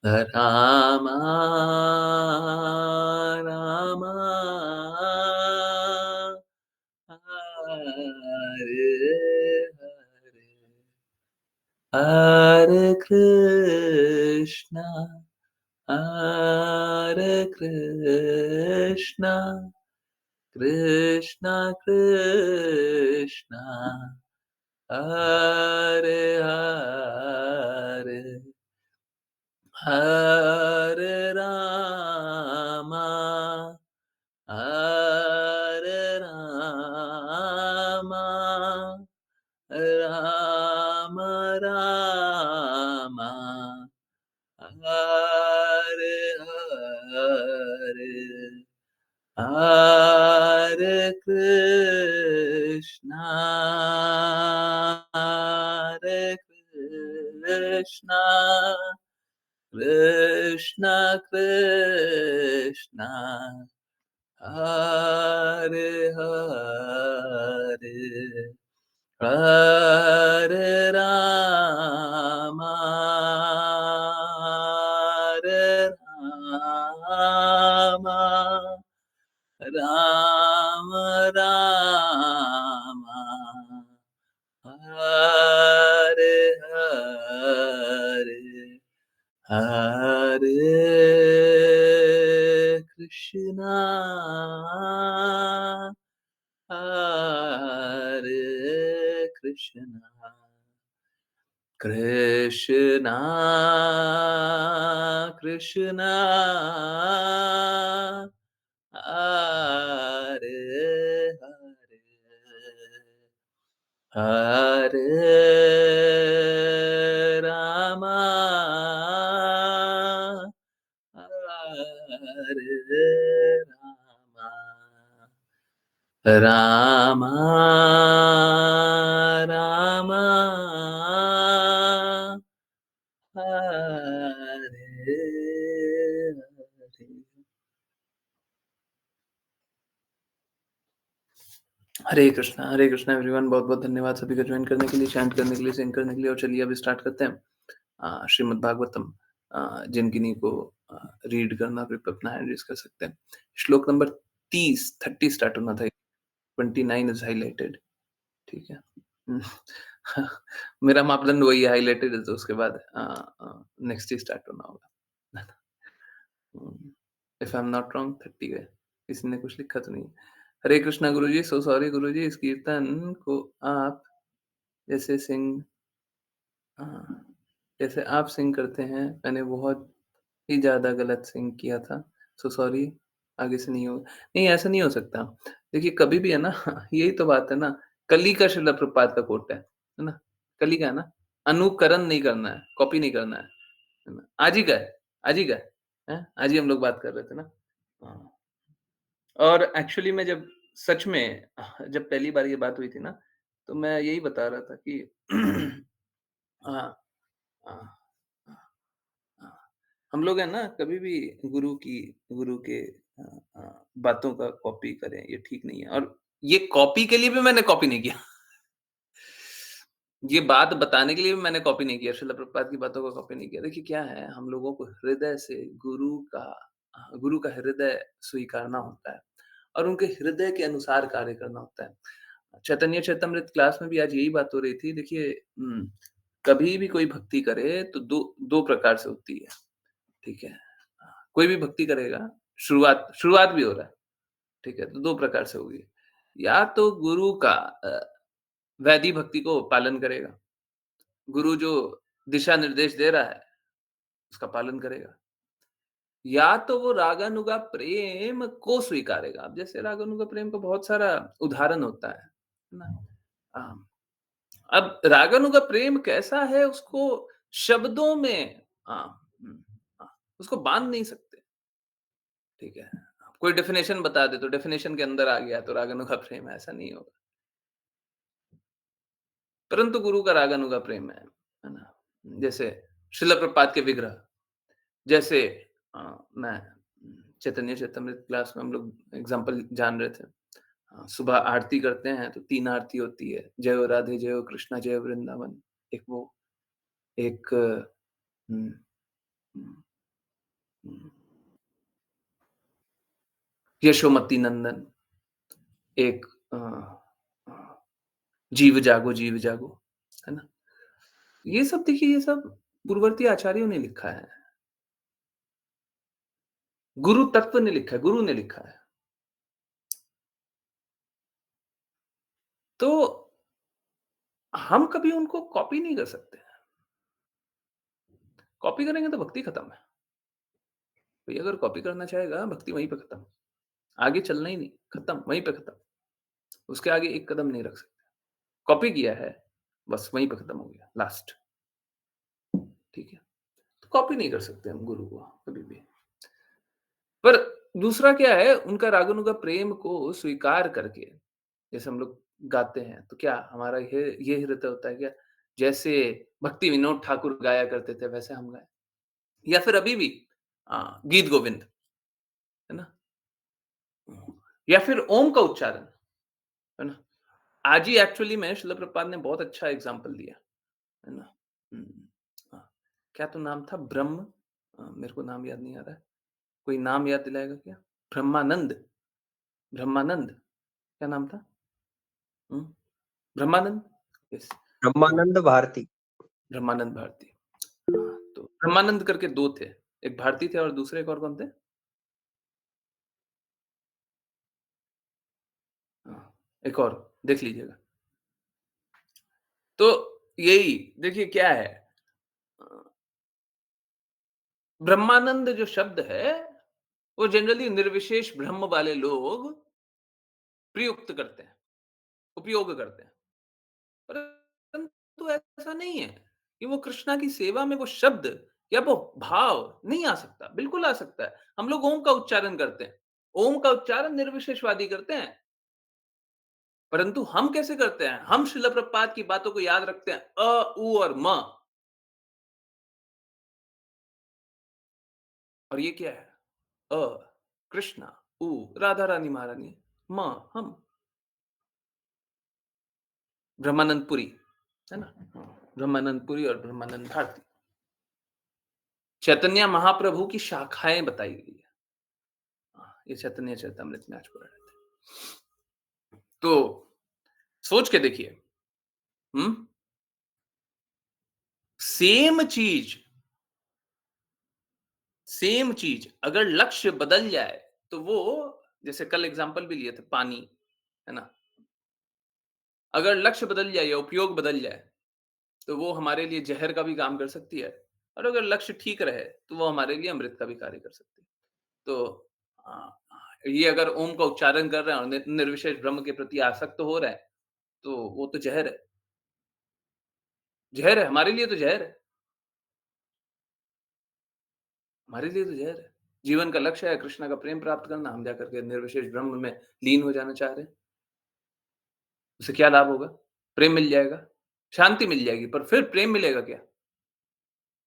रामा रामा हरे हरे हरे हरे कृष्णा कृष्णा कृष्णा हरे हरे हरे रामा हरे रामा राम रामा हरे हरे हरे कृष्णा कृष्ण कृष्ण हरे हरे हरे रामा हरे रामा राम रामा हरे हरे हरे कृष्णा हरे कृष्णा कृष्णा कृष्णा हरे हरे हरे रामा हरे Rama Rama Rama Hare Hare Hare Krishna everyone बहुत-बहुत धन्यवाद सभी का ज्वाइन करने के लिए, चैंट करने के लिए, सिंग करने के लिए और चलिए अब स्टार्ट करते हैं। श्रीमद् भागवतम जिन किन्हीं को रीड करना फिर अपना हैंड रेज़ कर सकते हैं। श्लोक नंबर 30 स्टार्ट होना था, 29 इज़ हाइलाइटेड ठीक है। हुँ, मेरा मापदंड वही है हाइलाइटेड है तो उसके बाद नेक्स्ट ही स्टार्ट होना होगा। If I am not wrong 30 है। किसी ने कुछ लिखा तो नहीं। हरे कृष्णा गुरुजी, सो सॉरी गुरुजी इस कीर्तन को आप जैसे सिंग अ, जैसे आप सिंग करते हैं, मैंने बहुत ही ज़्यादा गलत सिंग किया था। सो सॉरी आगे से नहीं होगा। नहीं ऐसा नहीं हो सकता। देखिए कभी भी है ना यही तो बात है ना, कली का श्रील प्रभुपाद का कोट है ना? कली का है ना? अनुकरण नहीं करना है, कॉपी नहीं करना है ना? आज ही का है, आज ही का है। हैं? आज ही हम लोग बात कर रहे थे ना। हाँ। और एक्चुअली में जब सच में जब पहली बार ये बात हुई थी ना, तो मैं यही बता रहा था कि हाँ, हाँ, हाँ, हाँ। हम लोग है ना कभी भी गुरु के बातों का कॉपी करें, ये ठीक नहीं है और ये कॉपी के लिए भी मैंने कॉपी नहीं किया। ये बात बताने के लिए भी मैंने कॉपी नहीं किया, श्रील प्रभुपाद की बातों को कॉपी नहीं किया। देखिए क्या है, हम लोगों को हृदय से गुरु का हृदय स्वीकारना होता है और उनके हृदय के अनुसार कार्य करना होता है। चैतन्य चैतामृत क्लास में भी आज यही बात हो रही थी। देखिए कभी भी कोई भक्ति करे तो 2 प्रकार से होती है, ठीक है? कोई भी भक्ति करेगा, शुरुआत भी हो रहा है, ठीक है? तो 2 प्रकार से होगी। या तो गुरु का वैदिक भक्ति को पालन करेगा। गुरु जो दिशा निर्देश दे रहा है, उसका पालन करेगा। या तो वो रागानुगा प्रेम को स्वीकारेगा। अब जैसे रागानुगा प्रेम का बहुत सारा उदाहरण होता है ना? अब रागानुगा प्रेम कैसा है उसको शब्दों में उसको बाँध नहीं सकते, ठीक है? कोई डेफिनिशन बता दे तो डेफिनिशन के अंदर आ गया तो रागानुगा प्रेम है, ऐसा नहीं होगा। परंतु गुरु का रागानुगा प्रेम है ना? जैसे श्रील प्रभुपाद के विग्रह, जैसे मैं चैतन्य चैतन्यमृत क्लास में हम लोग एग्ज़ाम्पल जान रहे थे। सुबह आरती करते हैं तो 3 आरती होती है। जय हो राधे, जय हो कृष्णा, जय हो वृंदावन। एक वो एक हुँ, हुँ, हुँ, यशोमती नंदन, एक अ अ, जीव जागो, है ना? ये सब देखिए ये सब पूर्ववर्ती आचार्यों ने लिखा है। गुरु तत्व ने लिखा है, गुरु ने लिखा है। तो हम कभी उनको कॉपी नहीं कर सकते। कॉपी करेंगे तो भक्ति खत्म है। कोई अगर कॉपी करना चाहेगा, भक्ति वहीं पे खत्म। आगे चलना ही नहीं, खत्म, वहीं पे खत्म। उसके आगे एक कदम नहीं रख सकते। कॉपी किया है, बस वहीं पे खत्म हो गया, लास्ट, ठीक है? तो कॉपी नहीं कर सकते हम गुरु को कभी भी। पर दूसरा क्या है, उनका रागानुगा प्रेम को स्वीकार करके, जैसे हम लोग गाते हैं, तो क्या हमारा ये हृदय होता है क्या? जैसे भक्ति विनोद ठाकुर गाया करते थे, वैसे हम गाएँ? या फिर अभी भी गीत गोविंद, है ना? या फिर ओम का उच्चारण, है ना? आज ही एक्चुअली में शिला प्रभुपाद ने बहुत अच्छा एग्ज़ाम्पल दिया, है ना? हुँ, हाँ, क्या तो नाम था मेरे को नाम याद नहीं आ रहा है। कोई नाम याद दिलाएगा क्या? ब्रह्मानंद, ब्रह्मानंद, क्या नाम था? हुँ, ब्रह्मानंद? यस, तो ब्रह्मानंद भारती। ब्रह्मानंद भारती। हाँ, तो ब्रह्मानंद करके 2 थे। एक भारती थे और दूसरे एक और कौन थे? हाँ, एक और देख लीजिएगा। तो यही देखिए क्या है अ, ब्रह्मानंद जो शब्द है, वो जनरली निर्विशेष ब्रह्म वाले लोग प्रयुक्त करते हैं, उपयोग करते हैं। परंतु ऐसा नहीं है कि वो कृष्णा की सेवा में वो शब्द या वो भाव नहीं आ सकता, बिल्कुल आ सकता है। हम लोग ओम का उच्चारण करते हैं। ओम का उच्चारण निर्विशेषवादी करते हैं, परंतु हम कैसे करते हैं? हम शिला प्रभुपाद की बातों को याद रखते हैं उ और म और ये क्या है? अ, कृष्णा, उ, राधा रानी महारानी, म, हम, ब्रह्मानंद पुरी, है ना? ब्रह्मानंद पुरी और ब्रह्मानंद भारती। चैतन्य महाप्रभु की शाखाएँ बताई गई है। ये चैतन्य चरितमृत में आज पढ़ रहे थे। तो सोच के देखिए, हुँ? सेम चीज़ सेम चीज़ अगर लक्ष्य बदल जाए, तो वो जैसे कल एग्ज़ाम्पल भी लिए थे पानी, है ना? अगर लक्ष्य बदल जाए या उपयोग बदल जाए, तो वो हमारे लिए ज़हर का भी काम कर सकती है और अगर लक्ष्य ठीक रहे, तो वो हमारे लिए अमृत का भी कार्य कर सकती है। तो ये अगर ओम का उच्चारण कर रहे हैं और निर्विशेष ब्रह्म के प्रति आसक्त हो रहे हैं, तो वो तो ज़हर है। ज़हर है, हमारे लिए तो ज़हर है। हमारे लिए तो ज़हर है। जीवन का लक्ष्य है कृष्ण का प्रेम प्राप्त करना, हम जाकर के निर्विशेष ब्रह्म में लीन हो जाना चाह रहे हैं। उससे क्या लाभ होगा? प्रेम मिल जाएगा, शांति मिल जाएगी, पर फिर प्रेम मिलेगा क्या?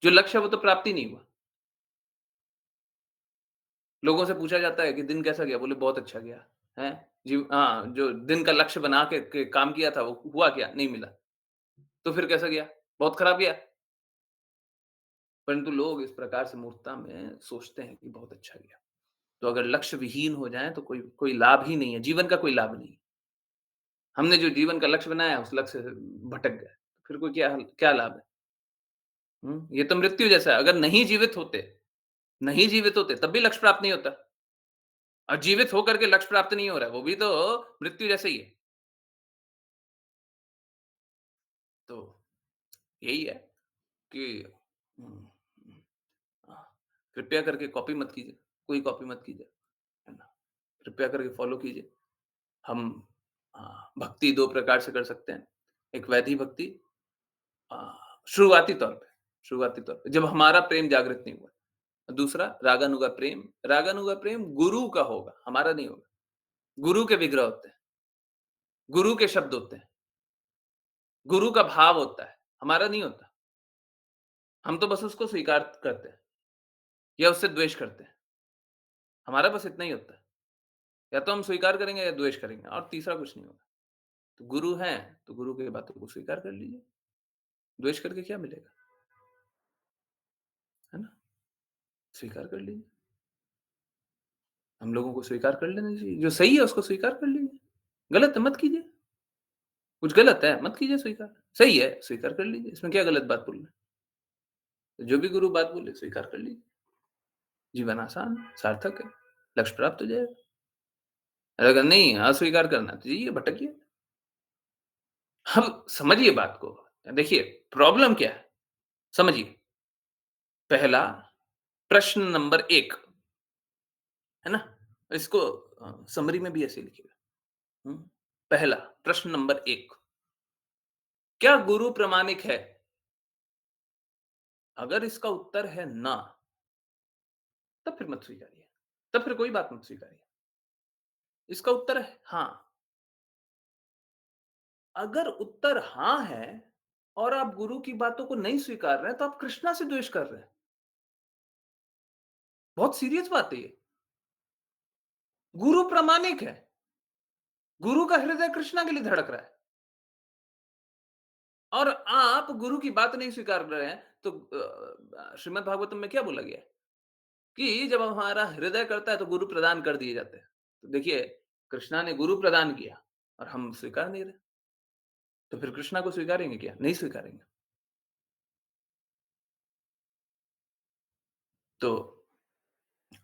जो लक्ष्य है वो तो प्राप्ति नहीं हुआ। लोगों से पूछा जाता है कि दिन कैसा गया? बोले बहुत अच्छा गया। हैं? जो दिन का लक्ष्य बना के काम किया था वो हुआ क्या? नहीं मिला। तो फिर कैसा गया? बहुत खराब गया। परंतु लोग इस प्रकार से मूर्खता में सोचते हैं कि बहुत अच्छा गया। तो अगर लक्ष्य विहीन हो जाएँ तो कोई कोई लाभ ही नहीं है, जीवन का कोई लाभ नहीं। हमने जो जीवन का लक्ष्य बनाया उस लक्ष्य से भटक गए। फिर कोई क्या लाभ है? हुँ? ये तो मृत्यु जैसा है, अगर नहीं जीवित होते तब भी लक्ष्य प्राप्त नहीं होता और जीवित होकर के लक्ष्य प्राप्त नहीं हो रहा है, वो भी तो मृत्यु जैसा ही है। तो यही है कि हुँ, हुँ, कृपया करके कॉपी मत कीजिए, कोई कॉपी मत कीजिए, है ना? कृपया करके फ़ॉलो कीजिए। हम भक्ति 2 प्रकार से कर सकते हैं। एक वैधि भक्ति अ, शुरुआती तौर पे जब हमारा प्रेम जागृत नहीं हुआ। दूसरा रागानुगा प्रेम गुरु का होगा, हमारा नहीं होगा। गुरु के विग्रह होते हैं, गुरु के शब्द होते हैं, गुरु का भाव होता है, हमारा नहीं होता। हम तो बस उसको स्वीकार करते हैं या उससे द्वेष करते हैं। हमारा बस इतना ही होता है। या तो हम स्वीकार करेंगे या द्वेष करेंगे और तीसरा कुछ नहीं होगा। तो गुरु हैं, तो गुरु की बातों को स्वीकार कर लीजिए। द्वेष करके क्या मिलेगा? स्वीकार कर लीजिए। हम लोगों को स्वीकार कर लेना चाहिए। जो सही है उसको स्वीकार कर लीजिए। गलत है मत कीजिए। कुछ गलत है मत कीजिए स्वीकार। सही है स्वीकार कर लीजिए। इसमें क्या गलत बात बोल रहे हैं? जो भी गुरु बात बोले स्वीकार कर लीजिए। जीवन आसान है, सार्थक है, लक्ष्य प्राप्त हो जाएगा। अगर नहीं अस्वीकार करना है तो जाइए भटकिए। अब समझिए बात को। देखिए प्रॉब्लम क्या है? समझिए। पहला प्रश्न नंबर 1 है ना? इसको समरी में भी ऐसे लिखिएगा। हुँ। पहला प्रश्न नंबर 1 क्या गुरु प्रामाणिक है? अगर इसका उत्तर है ना, तब फिर मत स्वीकारिए। तब फिर कोई बात मत स्वीकारिए। इसका उत्तर है हाँ। अगर उत्तर हाँ है और आप गुरु की बातों को नहीं स्वीकार रहे हैं, तो आप कृष्णा से द्वेष कर रहे हैं। बहुत सीरियस बात है ये। गुरु प्रामाणिक है। गुरु का हृदय कृष्णा के लिए धड़क रहा है और आप गुरु की बात नहीं स्वीकार रहे हैं, तो श्रीमद् भागवतम में क्या बोला गया है कि जब हमारा हृदय करता है, तो गुरु प्रदान कर दिए जाते हैं। तो देखिए, कृष्णा ने गुरु प्रदान किया और हम स्वीकार नहीं रहे, तो फिर कृष्णा को स्वीकारेंगे क्या? नहीं स्वीकारेंगे। तो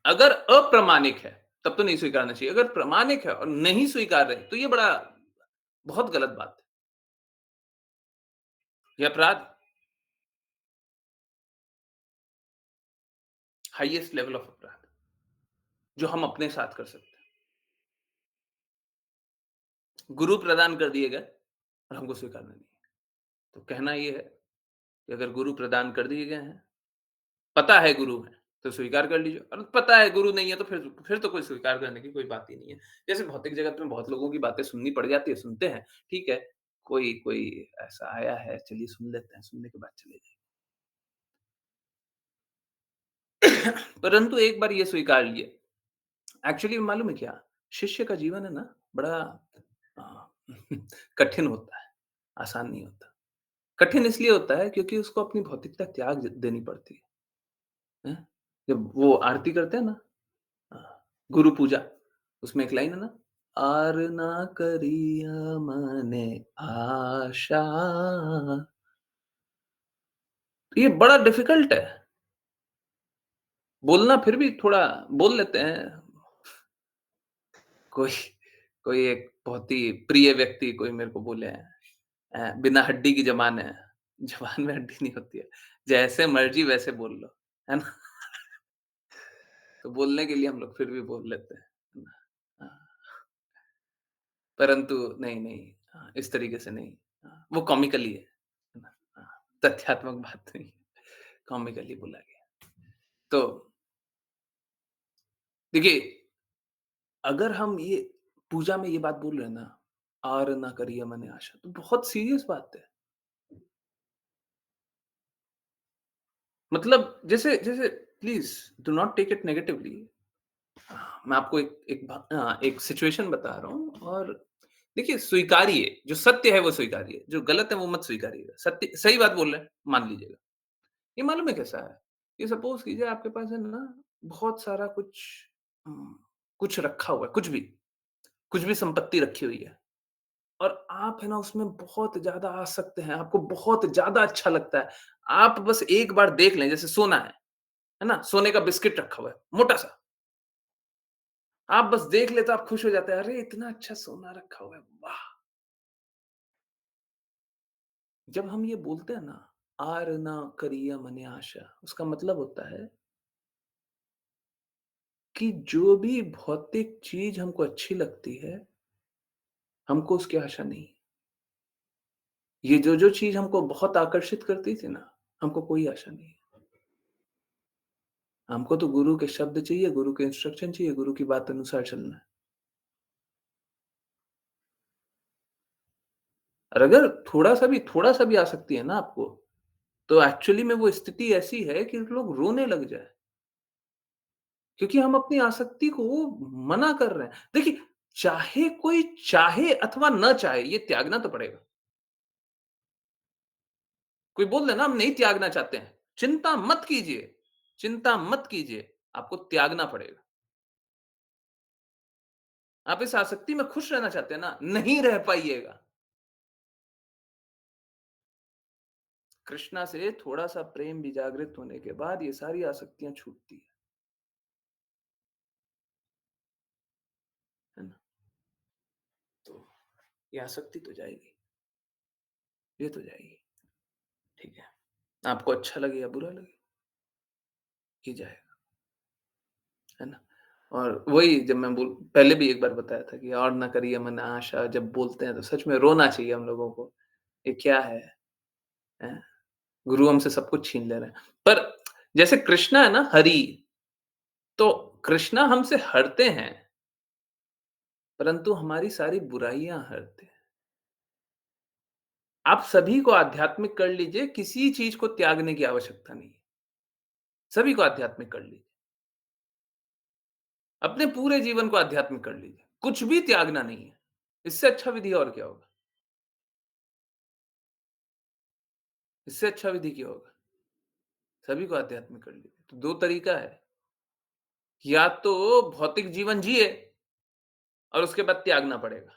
अगर अप्रामाणिक है, तब तो नहीं स्वीकारना चाहिए। अगर प्रामाणिक है और नहीं स्वीकार रहे, तो ये बड़ा बहुत गलत बात है। ये अपराध हाईएस्ट लेवल ऑफ अपराध, जो हम अपने साथ कर सकते हैं। गुरु प्रदान कर दिए गए और हमको स्वीकारना नहीं है। तो कहना ये है कि अगर गुरु प्रदान कर दिए गए हैं, पता है गुरु हैं, तो स्वीकार कर लीजिए और पता है गुरु नहीं है, तो फिर तो कोई स्वीकार करने की कोई बात ही नहीं है। जैसे भौतिक जगत में बहुत लोगों की बातें सुननी पड़ जाती है, सुनते हैं, ठीक है। कोई कोई ऐसा आया है, चलिए सुन लेते हैं, सुनने के बाद चले जाएँ। परंतु एक बार ये स्वीकार लिए, एक्चुअली मालूम है क्या? शिष्य का जीवन है ना, बड़ा अ, कठिन होता है, आसान नहीं होता। कठिन इसलिए होता है क्योंकि उसको अपनी भौतिकता त्याग देनी पड़ती है। हैं? जब वो आरती करते हैं ना अ, गुरु पूजा, उसमें एक लाइन है ना, "आर ना करिया मने आशा।" तो ये बड़ा डिफिकल्ट है। बोलना फिर भी थोड़ा बोल लेते हैं। कोई कोई एक बहुत ही प्रिय व्यक्ति कोई मेरे को बोले हैं, बिना हड्डी की ज़बान है। ज़बान में हड्डी नहीं होती है। जैसे मर्ज़ी वैसे बोल लो, है ना? तो बोलने के लिए हम लोग फिर भी बोल लेते हैं। है ना? हाँ, परंतु नहीं, नहीं इस तरीके से नहीं। वो कॉमिकली है ना? तथ्यात्मक बात नहीं है, कॉमिकली बोला गया। तो देखिए, अगर हम ये पूजा में ये बात बोल रहे हैं ना, "आर ना करिया मने आशा" तो बहुत सीरियस बात है। मतलब जैसे जैसे please do not take it negatively. मैं आपको एक सिचुएशन बता रहा हूँ और देखिए स्वीकारिए, जो सत्य है वो स्वीकारिए, जो गलत है वो मत स्वीकारिएगा। सत्य सही बात बोल रहे हैं, मान लीजिएगा। ये मालूम है कैसा है? ये सपोज़ कीजिए आपके पास है ना बहुत सारा उम, कुछ रखा हुआ है, कुछ भी संपत्ति रखी हुई है और आप है ना उसमें बहुत ज़्यादा आसक्त हैं, आपको बहुत ज़्यादा अच्छा लगता है। आप बस एक बार देख लें, जैसे सोना है ना? सोने का बिस्किट रखा हुआ है, मोटा-सा। आप बस देख लें तो आप खुश हो जाते हैं, अरे! इतना अच्छा सोना रखा हुआ है, वाह! जब हम ये बोलते हैं ना, "आर ना करिया मने आशा", उसका मतलब होता है कि जो भी भौतिक चीज़ हमको अच्छी लगती है, हमको उसकी आशा नहीं। ये जो चीज़ हमको बहुत आकर्षित करती थी ना, हमको कोई आशा नहीं है। हमको तो गुरु के शब्द चाहिए, गुरु के इंस्ट्रक्शन चाहिए, गुरु की बात अनुसार चलना है। और अगर थोड़ा-सा भी आसक्ति है ना आपको, तो एक्चुअली में वो स्थिति ऐसी है कि लोग रोने लग जाएँ। क्योंकि हम अपनी आसक्ति को मना कर रहे हैं। देखिए, चाहे कोई चाहे अथवा ना चाहे, ये त्यागना तो पड़ेगा। कोई बोल दे ना हम नहीं त्यागना चाहते हैं, चिंता मत कीजिए। चिंता मत कीजिए, आपको त्यागना पड़ेगा। आप इस आसक्ति में खुश रहना चाहते हैं ना, नहीं रह पाइएगा। कृष्णा से थोड़ा-सा प्रेम भी जागृत होने के बाद ये सारी आसक्तियाँ छूटती है ना? तो ये आसक्ति तो जाएगी, ये तो जाएगी, ठीक है? आपको अच्छा लगे या बुरा लगे, ये जाएगा, है ना? और वही जब मैं बोल पहले भी एक बार बताया था कि और ना करिए मन आशा जब बोलते हैं तो सच में रोना चाहिए हम लोगों को। ये क्या है? हैं? गुरु हमसे सब कुछ छीन ले रहे हैं। पर जैसे कृष्णा है ना हरि, तो कृष्णा हमसे हरते हैं, परंतु हमारी सारी बुराइयाँ हरते हैं। आप सभी को आध्यात्मिक कर लीजिए, किसी चीज़ को त्यागने की आवश्यकता नहीं है। सभी को आध्यात्मिक कर लीजिए। अपने पूरे जीवन को आध्यात्मिक कर लीजिए। कुछ भी त्यागना नहीं है। इससे अच्छा विधि और क्या होगा? इससे अच्छा विधि क्या होगा? सभी को आध्यात्मिक कर लीजिए। तो 2 तरीका है, या तो भौतिक जीवन जिए और उसके बाद त्यागना पड़ेगा।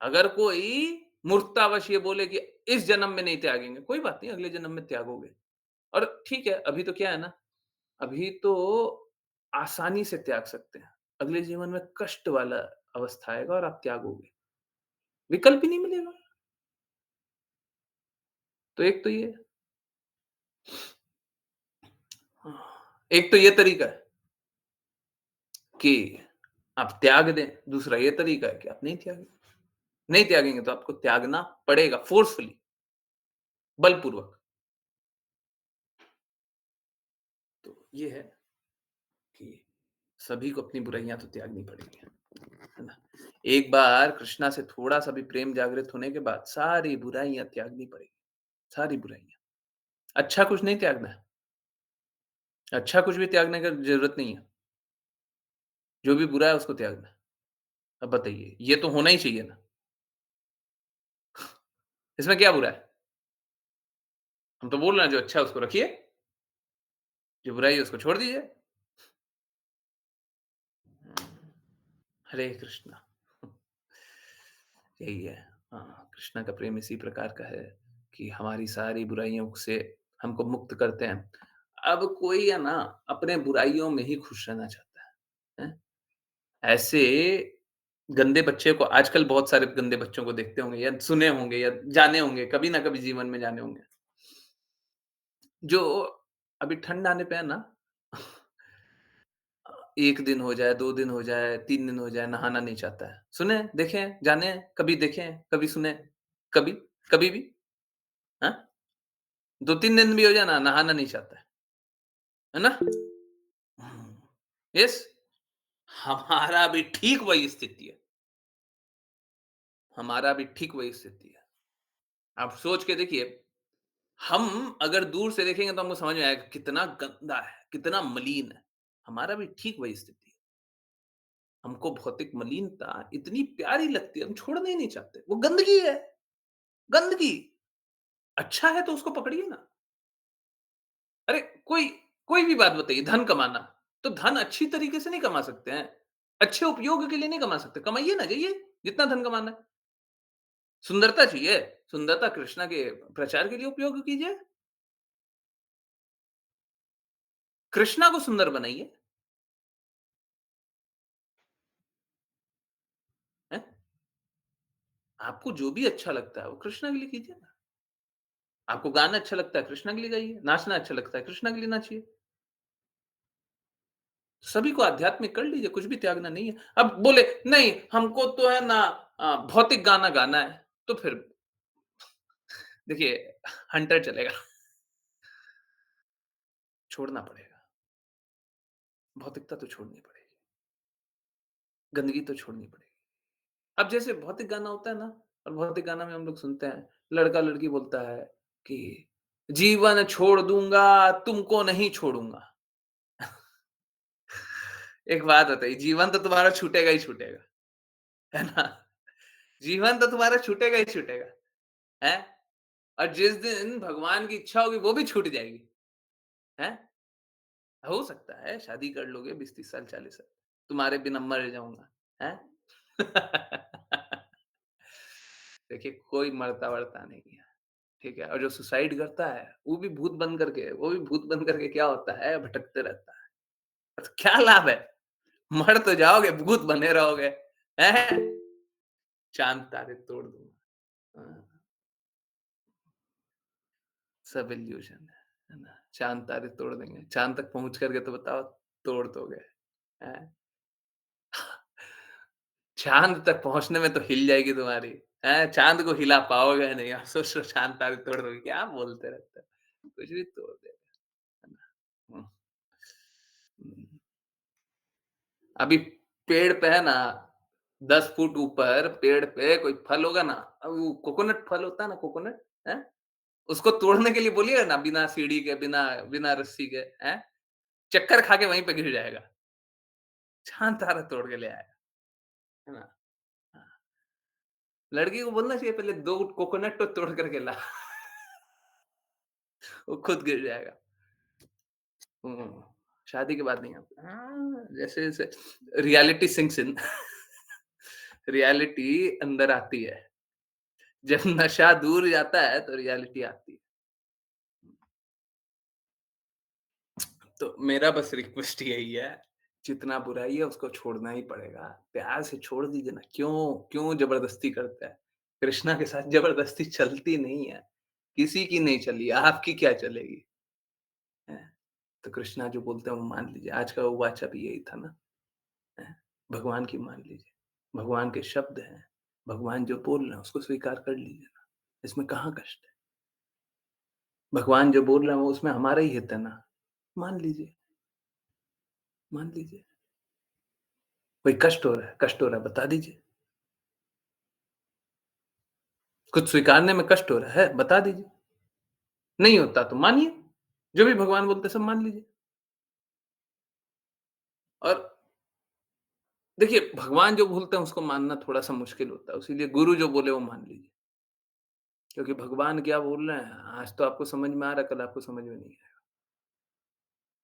अगर कोई मूर्खतावश ये बोले कि इस जन्म में नहीं त्यागेंगे, कोई बात नहीं अगले जन्म में त्यागोगे। और ठीक है, अभी तो क्या है ना, अभी तो आसानी से त्याग सकते हैं। अगले जीवन में कष्ट वाला अवस्था आएगा और आप त्यागोगे। विकल्प ही नहीं मिलेगा। तो एक तो ये एक तो ये तरीका है कि आप त्याग दें, दूसरा ये तरीका है कि आप नहीं त्यागें। नहीं त्यागेंगे तो आपको त्यागना पड़ेगा फ़ोर्सफुली, बलपूर्वक। तो ये है कि सभी को अपनी बुराइयाँ तो त्यागनी पड़ेगी, है ना? एक बार कृष्णा से थोड़ा-सा भी प्रेम जागृत होने के बाद सारी बुराइयाँ त्यागनी पड़ेगी, सारी बुराइयाँ। अच्छा कुछ नहीं त्यागना है, अच्छा कुछ भी त्यागने का ज़रूरत नहीं है। जो भी बुरा है उसको त्यागना है। अब बताइए, ये तो होना ही चाहिए ना, इसमें क्या बुरा है? हम तो बोल रहे हैं जो अच्छा है उसको रखिए, जो बुराई है उसको छोड़ दीजिए। हरे कृष्णा। यही है। हाँ, कृष्णा का प्रेम इसी प्रकार का है कि हमारी सारी बुराइयों से हमको मुक्त करते हैं। अब कोई है ना अपने बुराइयों में ही खुश रहना चाहता है, हैं? ऐसे गंदे बच्चे को आजकल बहुत सारे गंदे बच्चों को देखते होंगे या सुने होंगे या जाने होंगे, कभी ना कभी जीवन में जाने होंगे। जो अभी ठंड आने पे है ना 1 दिन हो जाए, 2 दिन हो जाए, 3 दिन हो जाए, नहाना नहीं चाहता है। सुने हैं, देखे हैं, जाने हैं, कभी देखे हैं, कभी सुने हैं, कभी? कभी भी? हाँ? 2-3 दिन भी हो जाए ना, नहाना नहीं चाहता है ना? हुँ। यस, हमारा भी ठीक वही स्थिति है। हमारा भी ठीक वही स्थिति है। आप सोच के देखिए, हम अगर दूर से देखेंगे तो हमको समझ में आएगा कितना गंदा है, कितना मलीन है। हमारा भी ठीक वही स्थिति है। हमको भौतिक मलिनता इतनी प्यारी लगती है, हम छोड़ना ही नहीं चाहते। वो गंदगी है, गंदगी। अच्छा है तो उसको पकड़िए ना। अरे कोई कोई भी बात बताइए, धन कमाना, तो धन अच्छी तरीके से नहीं कमा सकते हैं। अच्छे उपयोग के लिए नहीं कमा सकते। कमाइए ना, जाइए, जितना धन कमाना है। सुंदरता चाहिए, सुंदरता कृष्णा के प्रचार के लिए उपयोग कीजिए। कृष्णा को सुंदर बनाइए, हैं? आपको जो भी अच्छा लगता है, वो कृष्णा के लिए कीजिए ना। आपको गाना अच्छा लगता है, कृष्णा के लिए गाइए। नाचना अच्छा लगता है, कृष्णा के लिए नाचिए। सभी को आध्यात्मिक कर लीजिए, कुछ भी त्यागना नहीं है। अब बोले, "नहीं, हमको तो है ना भौतिक गाना गाना है।" तो फिर देखिए, हंटर चलेगा, छोड़ना पड़ेगा। भौतिकता तो छोड़नी पड़ेगी, गंदगी तो छोड़नी पड़ेगी। अब जैसे भौतिक गाना होता है ना और भौतिक गाना में हम लोग सुनते हैं, लड़का-लड़की बोलता है कि जीवन छोड़ दूँगा, तुमको नहीं छोड़ूँगा। एक बात बताइए, जीवन तो तुम्हारा छूटेगा ही छूटेगा, है ना? जीवन तो तुम्हारा छूटेगा ही छूटेगा, हैं? और जिस दिन भगवान की इच्छा होगी वो भी छूट जाएगी, हैं? हो सकता है, शादी कर लोगे 20-30 साल, 40 साल, तुम्हारे बिना मर जाऊँगा, हैं? देखिए, कोई मरता-वर्ता नहीं है, ठीक है? और जो सुसाइड करता है, वो भी भूत बन करके क्या होता है, भटकते रहता है। तो क्या लाभ है? मर तो जाओगे, भूत बने रहोगे, हैं? चाँद-तारे तोड़ दूँगा। हाँ, सब इल्यूज़न है ना? चाँद-तारे तोड़ देंगे, चाँद तक पहुँच कर के तो बताओ, तोड़ दोगे, हैं? चाँद तक पहुँचने में तो हिल जाएगी तुम्हारी, हैं? चाँद को हिला पाओगे नहीं, आप सोच रहे हो चाँद-तारे तोड़ दोगे, क्या बोलते रहते हो? कुछ भी तोड़ देगा, है ना? हुँ, हुँ। अभी पेड़ पे है ना, 10 फुट ऊपर पेड़ पे कोई फल होगा ना, अब वो कोकोनट फल होता है ना कोकोनट, हैं? उसको तोड़ने के लिए बोलिएगा ना बिना सीढ़ी के, बिना बिना रस्सी के, हैं? चक्कर खा के वहीं पे गिर जाएगा। छान-तारा तोड़ के ले आएगा, है ना? हाँ, लड़की को बोलना चाहिए पहले 2 कोकोनट तो तोड़ कर के ला। वो खुद गिर जाएगा। हुँ, शादी के बाद नहीं आता। हाँ, जैसे-जैसे रियलिटी सिंक्स इन रियलिटी अंदर आती है। जब नशा दूर जाता है तो रियलिटी आती है। तो मेरा बस रिक्वेस्ट यही है, जितना बुराई है उसको छोड़ना ही पड़ेगा। प्यार से छोड़ दीजिए ना, क्यों ज़बरदस्ती करते हैं? कृष्णा के साथ ज़बरदस्ती चलती नहीं है, किसी की नहीं चली, आपकी क्या चलेगी? हैं? तो कृष्णा जो बोलते हैं वो मान लीजिए, आज का वाचा भी यही था ना, हैं? भगवान की मान लीजिए, भगवान के शब्द हैं, भगवान जो बोल रहे हैं उसको स्वीकार कर लीजिए ना, इसमें कहाँ कष्ट है? भगवान जो बोल रहे हैं वो उसमें हमारा ही हित है ना, मान लीजिए, मान लीजिए। कोई कष्ट हो रहा है बता दीजिए। कुछ स्वीकारने में कष्ट हो रहा है, बता दीजिए। नहीं होता तो मानिए, जो भी भगवान बोलते हैं सब मान लीजिए। और देखिए भगवान जो बोलते हैं उसको मानना थोड़ा-सा मुश्किल होता है, इसीलिए गुरु जो बोले वो मान लीजिए। क्योंकि भगवान क्या बोल रहे हैं, आज तो आपको समझ में आ रहा है, कल आपको समझ में नहीं आएगा।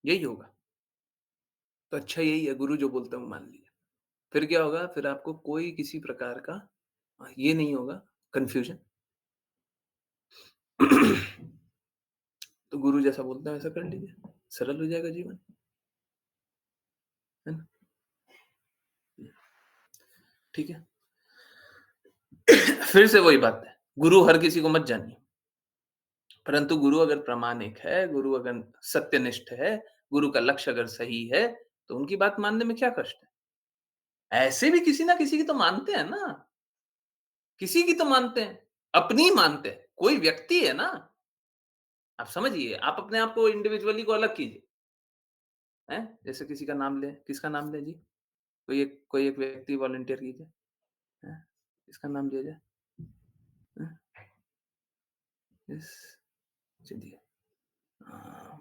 यही होगा। तो अच्छा यही है गुरु जो बोलते हैं वो मान लीजिए। फिर क्या होगा, फिर आपको कोई किसी प्रकार का ये नहीं होगा कन्फ्यूजन। तो गुरु जैसा बोलते हैं वैसा कर लीजिए, सरल हो जाएगा जीवन, है ना? ठीक है। फिर से वही बात है, गुरु हर किसी को मत जानिए, परंतु गुरु अगर प्रामाणिक है, गुरु अगर सत्यनिष्ठ है, गुरु का लक्ष्य अगर सही है, तो उनकी बात मानने में क्या कष्ट है? ऐसे भी किसी ना किसी की तो मानते हैं ना, किसी की तो मानते हैं, अपनी मानते हैं, कोई व्यक्ति है ना, आप समझिए, आप अपने आप को इंडिविजुअली को अलग कीजिए, हैं? जैसे किसी का नाम लें, किसका नाम लें जी? कोई एक व्यक्ति वॉलंटियर कीजिए, हैं? किसका नाम लिया जाए? हैं? यस, चलिए अ,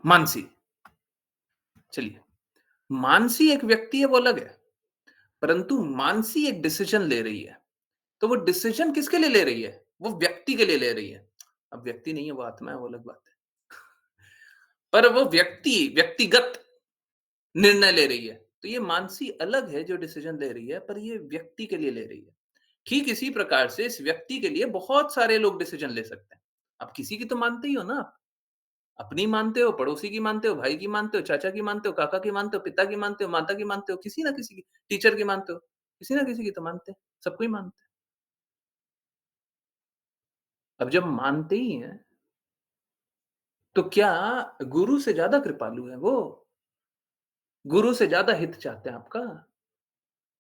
मानसी, चलिए, मानसी एक व्यक्ति है वो अलग है, परंतु मानसी एक डिसीजन ले रही है, तो वो डिसीजन किसके लिए ले रही है? वो व्यक्ति के लिए ले रही है। अब व्यक्ति नहीं है वो आत्मा है वो अलग बात है। पर वो व्यक्तिगत निर्णय ले रही है। तो ये मानसी अलग है जो डिसीजन ले रही है, पर ये व्यक्ति के लिए ले रही है। ठीक इसी प्रकार से इस व्यक्ति के लिए बहुत सारे लोग डिसीजन ले सकते हैं। अब किसी की तो मानते ही हो ना आप। अपनी मानते हो, पड़ोसी की मानते हो, भाई की मानते हो, चाचा की मानते हो, काका की मानते हो, पिता की मानते हो, माता की मानते हो, किसी ना किसी की, टीचर की मानते हो, किसी ना किसी की तो मानते हैं, सबको ही मानते हैं। अब जब मानते ही हैं, तो क्या गुरु से ज़्यादा कृपालु है वो? गुरु से ज़्यादा हित चाहते हैं आपका?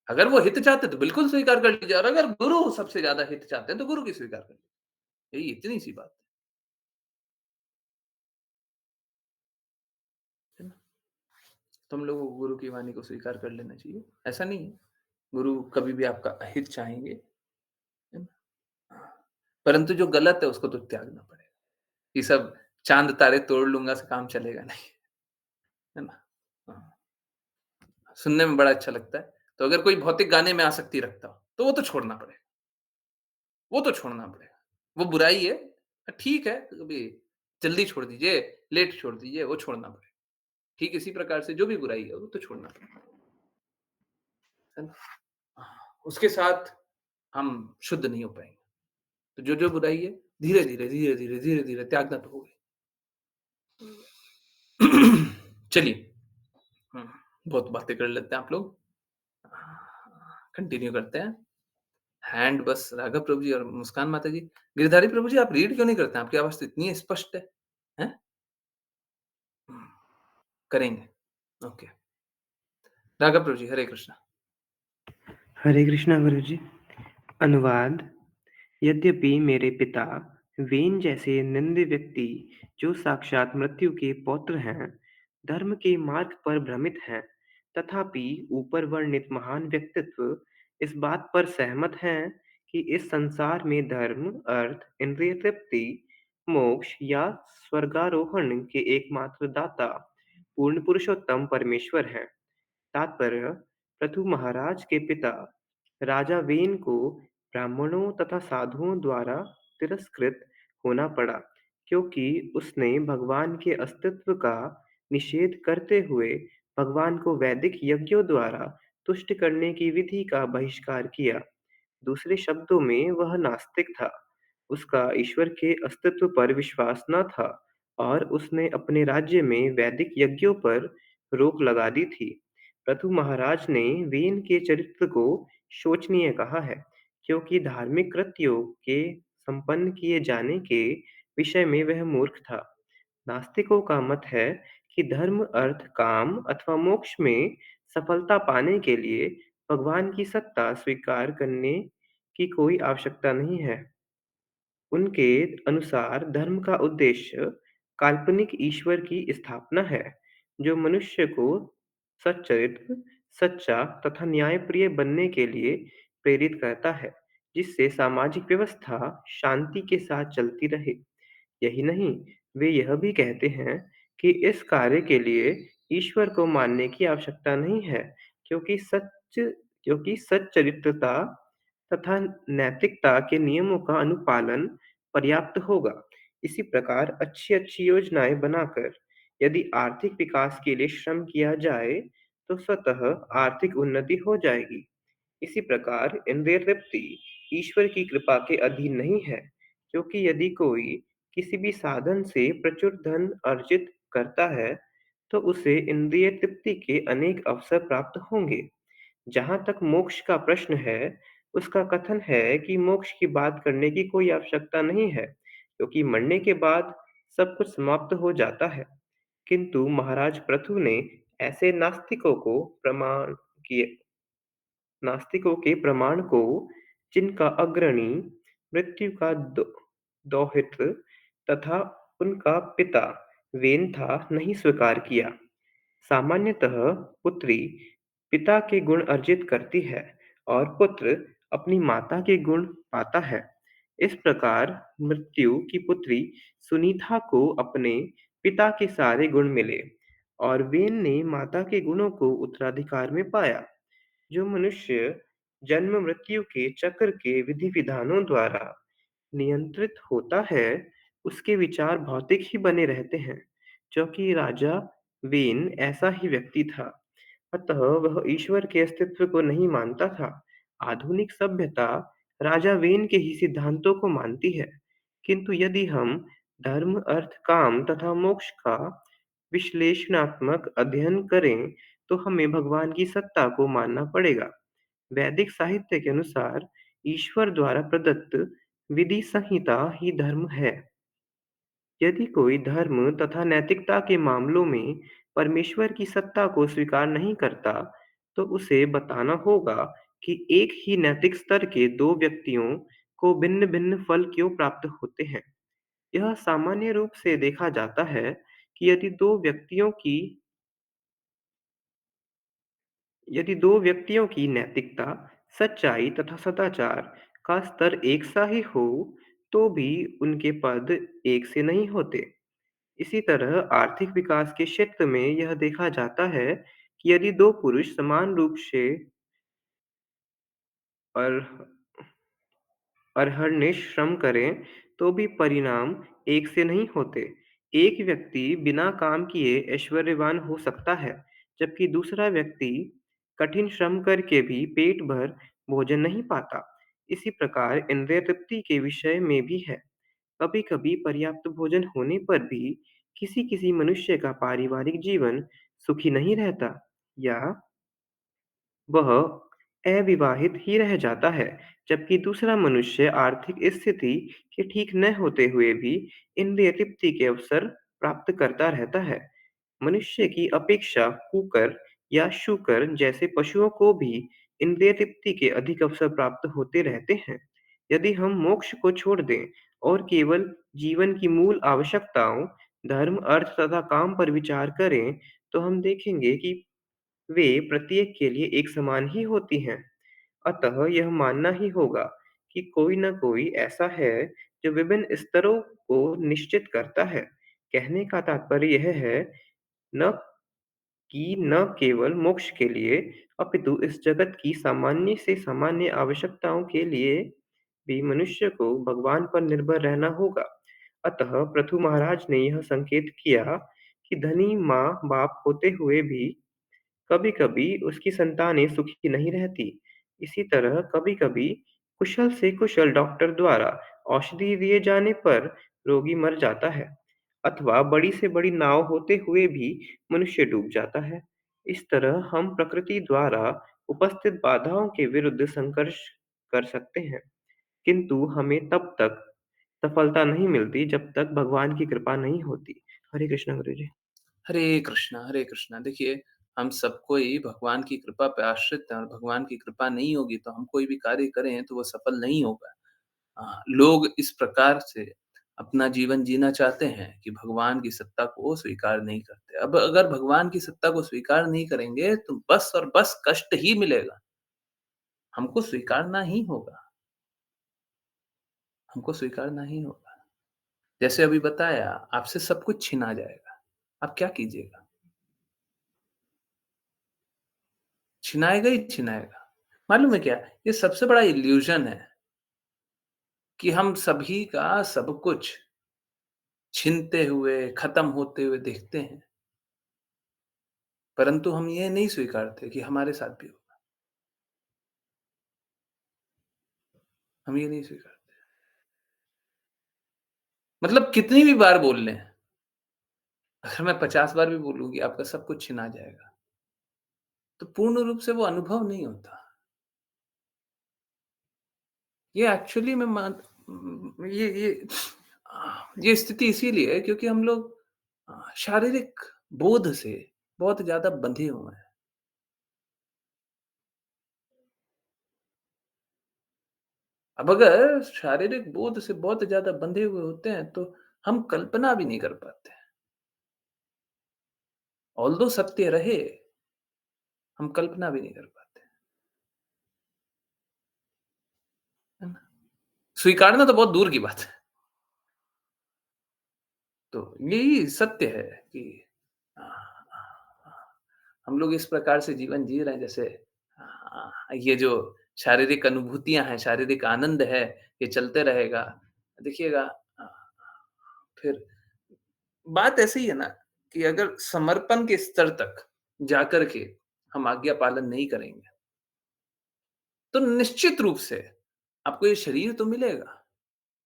अगर वो हित चाहते तो बिल्कुल स्वीकार कर लीजिए और अगर गुरु सबसे ज़्यादा हित चाहते हैं, तो गुरु की स्वीकार कर लीजिए। यही इतनी सी बात है ना? तो हम लोगों को गुरु की वाणी को स्वीकार कर लेना चाहिए। ऐसा नहीं है, गुरु कभी भी आपका अहित चाहेंगे, है ना? हाँ, परंतु जो गलत है उसको तो त्यागना पड़ेगा। ये सब चाँद-तारे तोड़ लूँगा से काम चलेगा नहीं, है ना? हाँ, सुनने में बड़ा अच्छा लगता है। तो अगर कोई भौतिक गाने में आसक्ति रखता हो, तो वो तो छोड़ना पड़ेगा, वो तो छोड़ना पड़ेगा। वो बुराई है, ठीक है, कभी जल्दी छोड़ दीजिए, लेट छोड़ दीजिए, वो छोड़ना पड़ेगा। ठीक इसी प्रकार से जो भी बुराई है, वो तो छोड़ना पड़ेगा, है ना? हाँ, उसके साथ हम शुद्ध नहीं हो पाएँगे। तो जो-जो बुराई है, धीरे-धीरे, धीरे-धीरे, धीरे-धीरे त्यागना तो होगा ही। चलिए, हुँ, बहुत बातें कर लेते हैं आप लोग। कंटिन्यू करते हैं। हैंड बस राघव प्रभु जी और मुस्कान माता जी। गिरधारी प्रभु जी आप रीड क्यों नहीं करते हैं? आपकी आवाज़ तो इतनी स्पष्ट है। हैं? हुँ, करेंगे। ओके। राघव प्रभु जी, हरे कृष्णा। हरे कृष्णा गुरु जी। अनुवाद। यद्यपि मेरे पिता वेन जैसे निंद्य व्यक्ति जो साक्षात मृत्यु के पौत्र हैं, धर्म के मार्ग पर भ्रमित हैं, तथापि ऊपर वर्णित महान व्यक्तित्व इस बात पर सहमत हैं कि इस संसार में धर्म, अर्थ, इंद्रिय तृप्ति, मोक्ष या स्वर्गारोहण के एकमात्र दाता पूर्ण पुरुषोत्तम परमेश्वर हैं। तात्पर्य: पृथु महाराज के पिता राजा वेन को ब्राह्मणों तथा साधुओं द्वारा तिरस्कृत होना पड़ा, क्योंकि उसने भगवान के अस्तित्व का निषेध करते हुए भगवान को वैदिक यज्ञों द्वारा तुष्ट करने की विधि का बहिष्कार किया। दूसरे शब्दों में वह नास्तिक था। उसका ईश्वर के अस्तित्व पर विश्वास न था और उसने अपने राज्य में वैदिक यज्ञों पर रोक लगा दी थी। पृथु महाराज ने वेन के चरित्र को शोचनीय कहा है, क्योंकि धार्मिक कृत्यों के संपन्न किए जाने के विषय में वह मूर्ख था। नास्तिकों का मत है कि धर्म, अर्थ, काम अथवा मोक्ष में सफलता पाने के लिए भगवान की सत्ता स्वीकार करने की कोई आवश्यकता नहीं है। उनके अनुसार धर्म का उद्देश्य काल्पनिक ईश्वर की स्थापना है, जो मनुष्य को सच्चरित्र, सच्चा तथा न्यायप्रिय बनने के लिए प्रेरित करता है, जिससे सामाजिक व्यवस्था शांति के साथ चलती रहे। यही नहीं, वे यह भी कहते हैं कि इस कार्य के लिए ईश्वर को मानने की आवश्यकता नहीं है, क्योंकि सच्चरित्रता तथा नैतिकता के नियमों का अनुपालन पर्याप्त होगा। इसी प्रकार अच्छी-अच्छी योजनाएं बनाकर यदि आर्थिक विकास के लिए श्रम किया जाए, तो स्वतः आर्थिक उन्नति हो जाएगी। इसी प्रकार इंद्रिय तृप्ति ईश्वर की कृपा के अधीन नहीं है, क्योंकि यदि कोई किसी भी साधन से प्रचुर धन अर्जित करता है, तो उसे इंद्रिय तृप्ति के अनेक अवसर प्राप्त होंगे। जहाँ तक मोक्ष का प्रश्न है, उसका कथन है कि मोक्ष की बात करने की कोई आवश्यकता नहीं है, क्योंकि मरने के बाद सब कुछ समाप्त हो जाता है। किंतु महाराज पृथु ने ऐसे किए नास्तिकों के प्रमाण को, जिनका अग्रणी मृत्यु का दौहित्र तथा उनका पिता वेन था, नहीं स्वीकार किया। सामान्यतः पुत्री पिता के गुण अर्जित करती है और पुत्र अपनी माता के गुण पाता है। इस प्रकार मृत्यु की पुत्री सुनीता को अपने पिता के सारे गुण मिले और वेन ने माता के गुणों को उत्तराधिकार में पाया। जो मनुष्य जन्म मृत्यु के चक्र के विधि विधानों द्वारा नियंत्रित होता है, उसके विचार भौतिक ही बने रहते हैं, क्योंकि राजा वेन ऐसा ही व्यक्ति था। अतः वह ईश्वर के अस्तित्व को नहीं मानता था। आधुनिक सभ्यता राजा वेन के ही सिद्धांतों को मानती है, किंतु यदि हम धर्म, अर्थ, काम तथा मोक्ष का विश्लेषणात्मक अध्ययन करें, तो हमें भगवान की सत्ता को मानना पड़ेगा। वैदिक साहित्य के अनुसार ईश्वर द्वारा प्रदत्त विधि संहिता ही धर्म है। यदि कोई धर्म तथा नैतिकता के मामलों में परमेश्वर की सत्ता को स्वीकार नहीं करता, तो उसे बताना होगा कि एक ही नैतिक स्तर के दो व्यक्तियों को भिन्न-भिन्न फल क्यों प्राप्त होते हैं। यह सामान्य रूप से देखा जाता है कि यदि दो व्यक्तियों की नैतिकता, सच्चाई तथा सदाचार का स्तर एक सा ही हो, तो भी उनके पद एक से नहीं होते। इसी तरह आर्थिक विकास के क्षेत्र में यह देखा जाता है कि यदि दो पुरुष समान रूप से और अहर्निश श्रम करें, तो भी परिणाम एक से नहीं होते। एक व्यक्ति बिना काम किए ऐश्वर्यवान हो सकता है, जबकि दूसरा व्यक्ति कठिन श्रम करके भी पेट भर भोजन नहीं पाता। इसी प्रकार इंद्रिय तृप्ति के विषय में भी है। कभी-कभी पर्याप्त भोजन होने पर भी किसी-किसी मनुष्य का पारिवारिक जीवन सुखी नहीं रहता या वह अविवाहित ही रह जाता है, जबकि दूसरा मनुष्य आर्थिक स्थिति के ठीक न होते हुए भी इंद्रिय तृप्ति के अवसर प्राप्त करता रहता है। मनुष्य की अपेक्षा कुकर या शूकर जैसे पशुओं को भी इंद्रिय तृप्ति के अधिक अवसर प्राप्त होते रहते हैं। यदि हम मोक्ष को छोड़ दें और केवल जीवन की मूल आवश्यकताओं, धर्म, अर्थ तथा काम पर विचार करें, तो हम देखेंगे कि वे प्रत्येक के लिए एक समान ही होती हैं। अतः यह मानना ही होगा कि कोई न कोई ऐसा है जो विभिन्न स्तरों को निश्चित करता है। कहने का तात्पर्य यह है न कि न केवल मोक्ष के लिए, अपितु इस जगत की सामान्य से सामान्य आवश्यकताओं के लिए भी मनुष्य को भगवान पर निर्भर रहना होगा। अतः पृथु महाराज ने यह संकेत किया कि धनी माँ-बाप होते हुए भी कभी-कभी उसकी संतानें सुखी नहीं रहती। इसी तरह कभी-कभी कुशल से कुशल डॉक्टर द्वारा औषधि दिए जाने पर रोगी मर जाता है अथवा बड़ी से बड़ी नाव होते हुए भी मनुष्य डूब जाता है। इस तरह हम प्रकृति द्वारा उपस्थित बाधाओं के विरुद्ध संघर्ष कर सकते हैं, किंतु हमें तब तक सफलता नहीं मिलती जब तक भगवान की कृपा नहीं होती। हरे कृष्णा गुरु जी। हरे कृष्णा, हरे कृष्णा। देखिए, हम सब कोई भगवान की कृपा पे आश्रित हैं और भगवान की कृपा नहीं होगी तो हम कोई भी कार्य करें तो वो सफल नहीं होगा। लोग इस प्रकार से अपना जीवन जीना चाहते हैं कि भगवान की सत्ता को स्वीकार नहीं करते। अब अगर भगवान की सत्ता को स्वीकार नहीं करेंगे तो बस और बस कष्ट ही मिलेगा। हमको स्वीकारना ही होगा, हमको स्वीकारना ही होगा। जैसे अभी बताया, आपसे सब कुछ छीना जाएगा। आप क्या कीजिएगा? छिनाएगा ही छिनाएगा। मालूम है क्या? ये सबसे बड़ा इल्यूज़न है कि हम सभी का सब कुछ छीनते हुए, खत्म होते हुए देखते हैं, परंतु हम ये नहीं स्वीकारते कि हमारे साथ भी होगा। हम ये नहीं स्वीकारते। मतलब कितनी भी बार बोल लें, अगर मैं 50 बार भी बोलूँ कि आपका सब कुछ छिना जाएगा, तो पूर्ण रूप से वो अनुभव नहीं होता। ये एक्चुअली में ये स्थिति इसीलिए है क्योंकि हम लोग शारीरिक बोध से बहुत ज़्यादा बंधे हुए हैं। अब अगर शारीरिक बोध से बहुत ज़्यादा बंधे हुए होते हैं, तो हम कल्पना भी नहीं कर पाते। ऑल्दो सत्य रहे, हम कल्पना भी नहीं कर पाते, है ना? स्वीकारना तो बहुत दूर की बात है। तो यही सत्य है कि अ, हम लोग इस प्रकार से जीवन जी रहे हैं जैसे ये जो शारीरिक अनुभूतियाँ हैं, शारीरिक आनंद है, ये चलते रहेगा। देखिएगा अ, फिर बात ऐसी ही है ना कि अगर समर्पण के स्तर तक जाकर के हम आज्ञा पालन नहीं करेंगे, तो निश्चित रूप से आपको ये शरीर तो मिलेगा,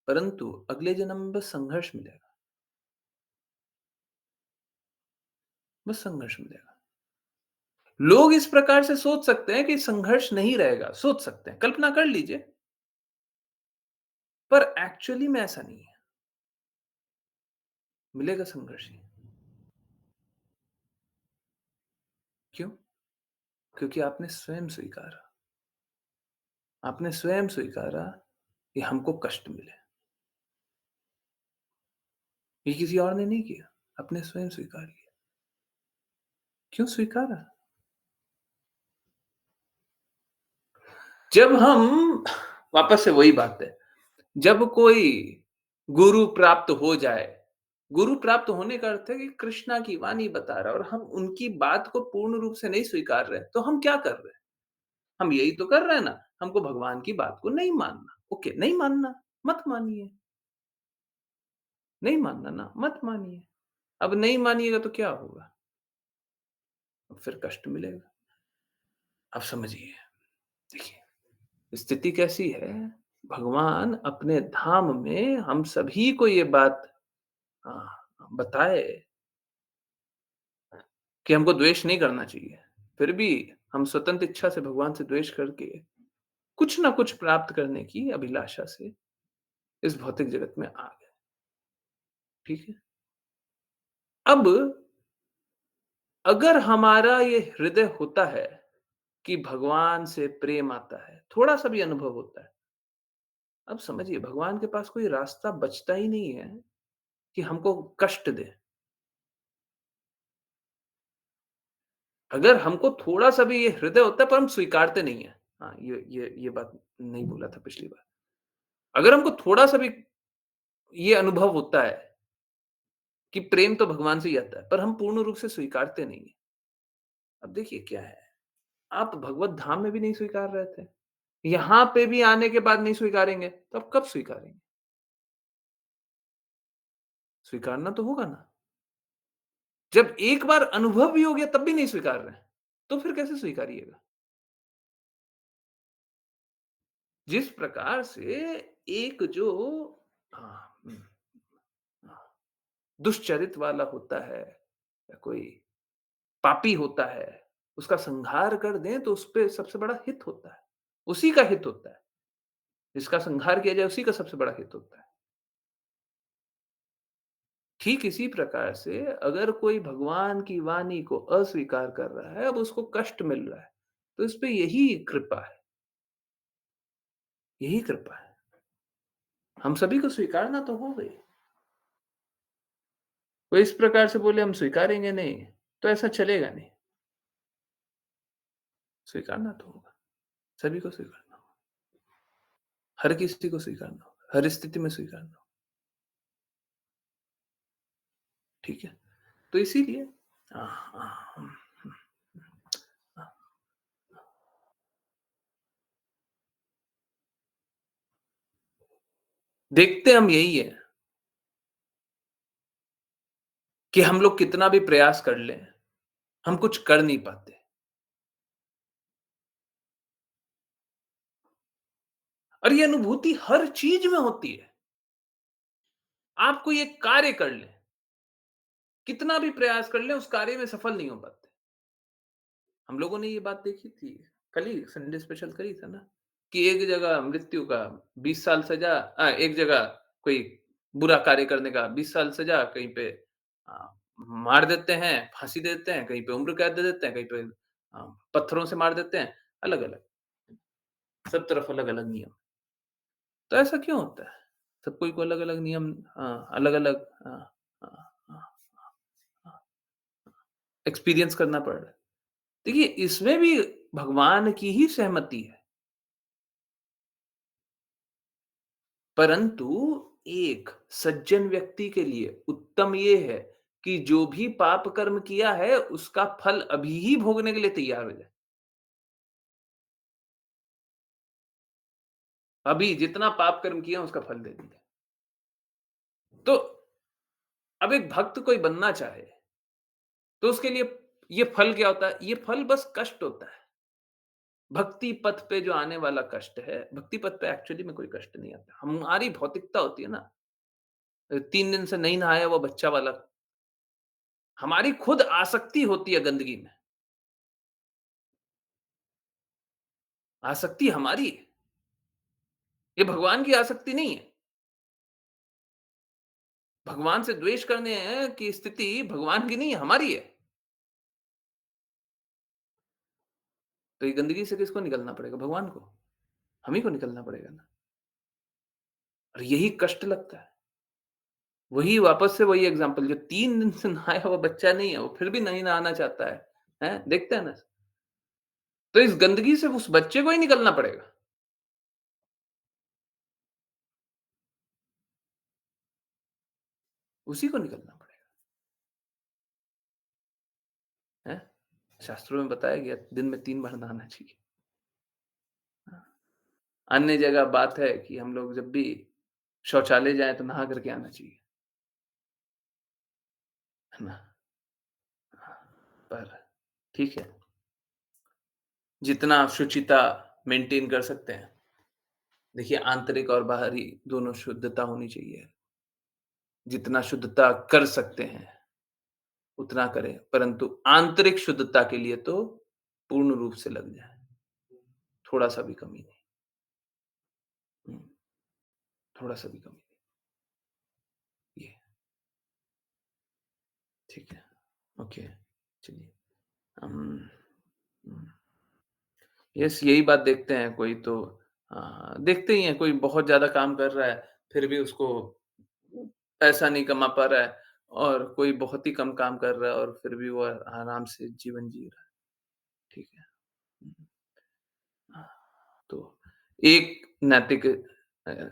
परंतु अगले जन्म में बस संघर्ष मिलेगा, बस संघर्ष मिलेगा। लोग इस प्रकार से सोच सकते हैं कि संघर्ष नहीं रहेगा, सोच सकते हैं, कल्पना कर लीजिए, पर एक्चुअली में ऐसा नहीं है, मिलेगा संघर्ष ही। क्यों? क्योंकि आपने स्वयं स्वीकारा, आपने स्वयं स्वीकारा कि हमको कष्ट मिले। ये किसी और ने नहीं किया, आपने स्वयं स्वीकार किया। क्यों स्वीकारा? जब हम वापस से वही बात है, जब कोई गुरु प्राप्त हो जाए, गुरु प्राप्त होने का अर्थ है कि कृष्णा की वाणी बता रहा है और हम उनकी बात को पूर्ण रूप से नहीं स्वीकार रहे, तो हम क्या कर रहे हैं? हम यही तो कर रहे हैं ना, हमको भगवान की बात को नहीं मानना। ओके, नहीं मानना, मत मानिए। नहीं मानना ना, मत मानिए। अब नहीं मानिएगा तो क्या होगा? फिर कष्ट मिलेगा। अब समझिए, देखिए स्थिति कैसी है, भगवान अपने धाम में हम सभी को ये बात बताए कि हमको द्वेष नहीं करना चाहिए। फिर भी हम स्वतंत्र इच्छा से भगवान से द्वेष करके कुछ ना कुछ प्राप्त करने की अभिलाषा से इस भौतिक जगत में आ गए, ठीक है? अब अगर हमारा ये हृदय होता है कि भगवान से प्रेम आता है, थोड़ा-सा भी अनुभव होता है, अब समझिए भगवान के पास कोई रास्ता बचता ही नहीं है कि हमको कष्ट दे। अगर हमको थोड़ा-सा भी ये हृदय होता है पर हम स्वीकारते नहीं हैं। हाँ, ये बात नहीं बोला था पिछली बार। अगर हमको थोड़ा-सा भी ये अनुभव होता है कि प्रेम तो भगवान से ही आता है, पर हम पूर्ण रूप से स्वीकारते नहीं हैं। अब देखिए क्या है, आप भगवत धाम में भी नहीं स्वीकार रहे थे। यहाँ पे भी आने के बाद नहीं स्वीकारेंगे, तो अब कब स्वीकारेंगे? स्वीकारना तो होगा ना। जब एक बार अनुभव भी हो गया तब भी नहीं स्वीकार रहे हैं, तो फिर कैसे स्वीकारिएगा? जिस प्रकार से एक जो हाँ, हाँ, दुष्चरित वाला होता है या कोई पापी होता है, उसका संहार कर दें तो उसपे सबसे बड़ा हित होता है। उसी का हित होता है। जिसका संहार किया जाए उसी का सबसे बड़ा हित होता है। ठीक इसी प्रकार से अगर कोई भगवान की वाणी को अस्वीकार कर रहा है, अब उसको कष्ट मिल रहा है, तो इसपे यही कृपा है, यही कृपा है। हम सभी को स्वीकारना तो होगा ही। कोई इस प्रकार से बोले हम स्वीकारेंगे नहीं, तो ऐसा चलेगा नहीं। स्वीकारना तो होगा, सभी को स्वीकारना होगा। हर किसी को स्वीकारना होगा, हर स्थिति में स्वीकारना होगा, ठीक है? तो इसीलिए अ, अ, अ, देखते हम यही है कि हम लोग कितना भी प्रयास कर लें, हम कुछ कर नहीं पाते। और ये अनुभूति हर चीज़ में होती है। आप कोई एक कार्य कर लें, कितना भी प्रयास कर लें, उस कार्य में सफल नहीं हो पाते। हम लोगों ने ये बात देखी थी, कल ही संडे स्पेशल करी था ना, कि एक जगह मृत्यु का 20 साल सज़ा एक जगह कोई बुरा कार्य करने का 20 साल सज़ा, कहीं पे मार देते हैं, फांसी दे देते हैं, कहीं पे उम्र कैद दे देते हैं, कहीं पे पत्थरों से मार देते हैं, अलग-अलग, सब तरफ अलग-अलग नियम। तो ऐसा क्यों होता है? सब कोई को अलग-अलग नियम अलग-अलग हाँ, हाँ, एक्सपीरियंस करना पड़ रहा है। देखिए, इसमें भी भगवान की ही सहमति है, परंतु एक सज्जन व्यक्ति के लिए उत्तम ये है कि जो भी पाप कर्म किया है, उसका फल अभी ही भोगने के लिए तैयार हो जाए। अभी जितना पाप कर्म किया, उसका फल दे दिया। तो अब एक भक्त कोई बनना चाहे, तो उसके लिए ये फल क्या होता है? ये फल बस कष्ट होता है। भक्ति पथ पे जो आने वाला कष्ट है, भक्ति पथ पे एक्चुअली में कोई कष्ट नहीं आता। हमारी भौतिकता होती है ना, 3 दिन से नहीं नहाया हुआ बच्चा वाला, हमारी खुद आसक्ति होती है गंदगी में। आसक्ति हमारी है, ये भगवान की आसक्ति नहीं है। भगवान से द्वेष करने की स्थिति भगवान की नहीं है, हमारी है। तो ये गंदगी से किसको निकलना पड़ेगा? भगवान को। हम ही को निकलना पड़ेगा ना। और यही कष्ट लगता है। वही वापस से वही एग्ज़ाम्पल, जो 3 दिन से नहाया हुआ बच्चा नहीं है, वो फिर भी नहीं नहाना चाहता है। हैं? देखते हैं ना? तो इस गंदगी से उस बच्चे को ही निकलना पड़ेगा। उसी को निकलना पड़ेगा, हैं? शास्त्रों में बताया गया दिन में 3 बार नहाना चाहिए। हाँ। अन्य जगह बात है कि हम लोग जब भी शौचालय जाएँ तो नहा करके आना चाहिए। है ना? पर ठीक है, जितना आप शुचिता मेंटेन कर सकते हैं, देखिए आंतरिक और बाहरी दोनों शुद्धता होनी चाहिए। जितना शुद्धता कर सकते हैं, उतना करें, परंतु आंतरिक शुद्धता के लिए तो पूर्ण रूप से लग जाएँ, थोड़ा-सा भी कमी नहीं। हुँ, थोड़ा-सा भी कमी नहीं, ये ठीक है, ओके, चलिए। अम, हुँ, यस यही बात देखते हैं कोई तो देखते ही हैं कोई बहुत ज़्यादा काम कर रहा है, फिर भी उसको पैसा नहीं कमा पा रहा है और कोई बहुत ही कम काम कर रहा है और फिर भी वो आराम से जीवन जी रहा है, ठीक है। हुँ, हाँ, तो एक नैतिक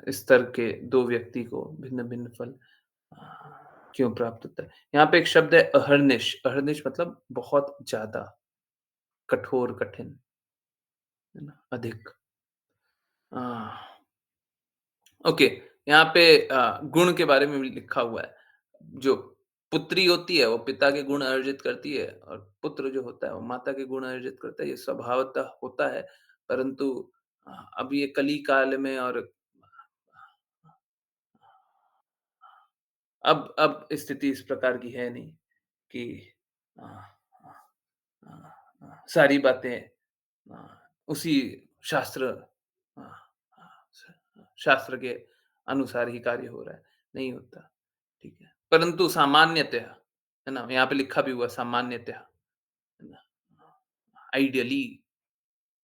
स्तर के 2 व्यक्ति को भिन्न-भिन्न फल क्यों प्राप्त होता है? यहाँ पे एक शब्द है अहर्निश, अहर्निश मतलब बहुत ज़्यादा, कठोर, कठिन, है ना? अधिक। अ, ओके, यहाँ पे गुण के बारे में भी लिखा हुआ है। जो पुत्री होती है, वो पिता के गुण अर्जित करती है और पुत्र जो होता है, वो माता के गुण अर्जित करता है। ये स्वभावतः होता है, परंतु अब ये कली काल में और अब स्थिति इस प्रकार की है नहीं कि अ अ सारी बातें उसी शास्त्र अ शास्त्र के अनुसार ही कार्य हो रहा है, नहीं होता, ठीक है। परंतु सामान्यतः, है ना? यहाँ पे लिखा भी हुआ है सामान्यतः, है ना? आइडियली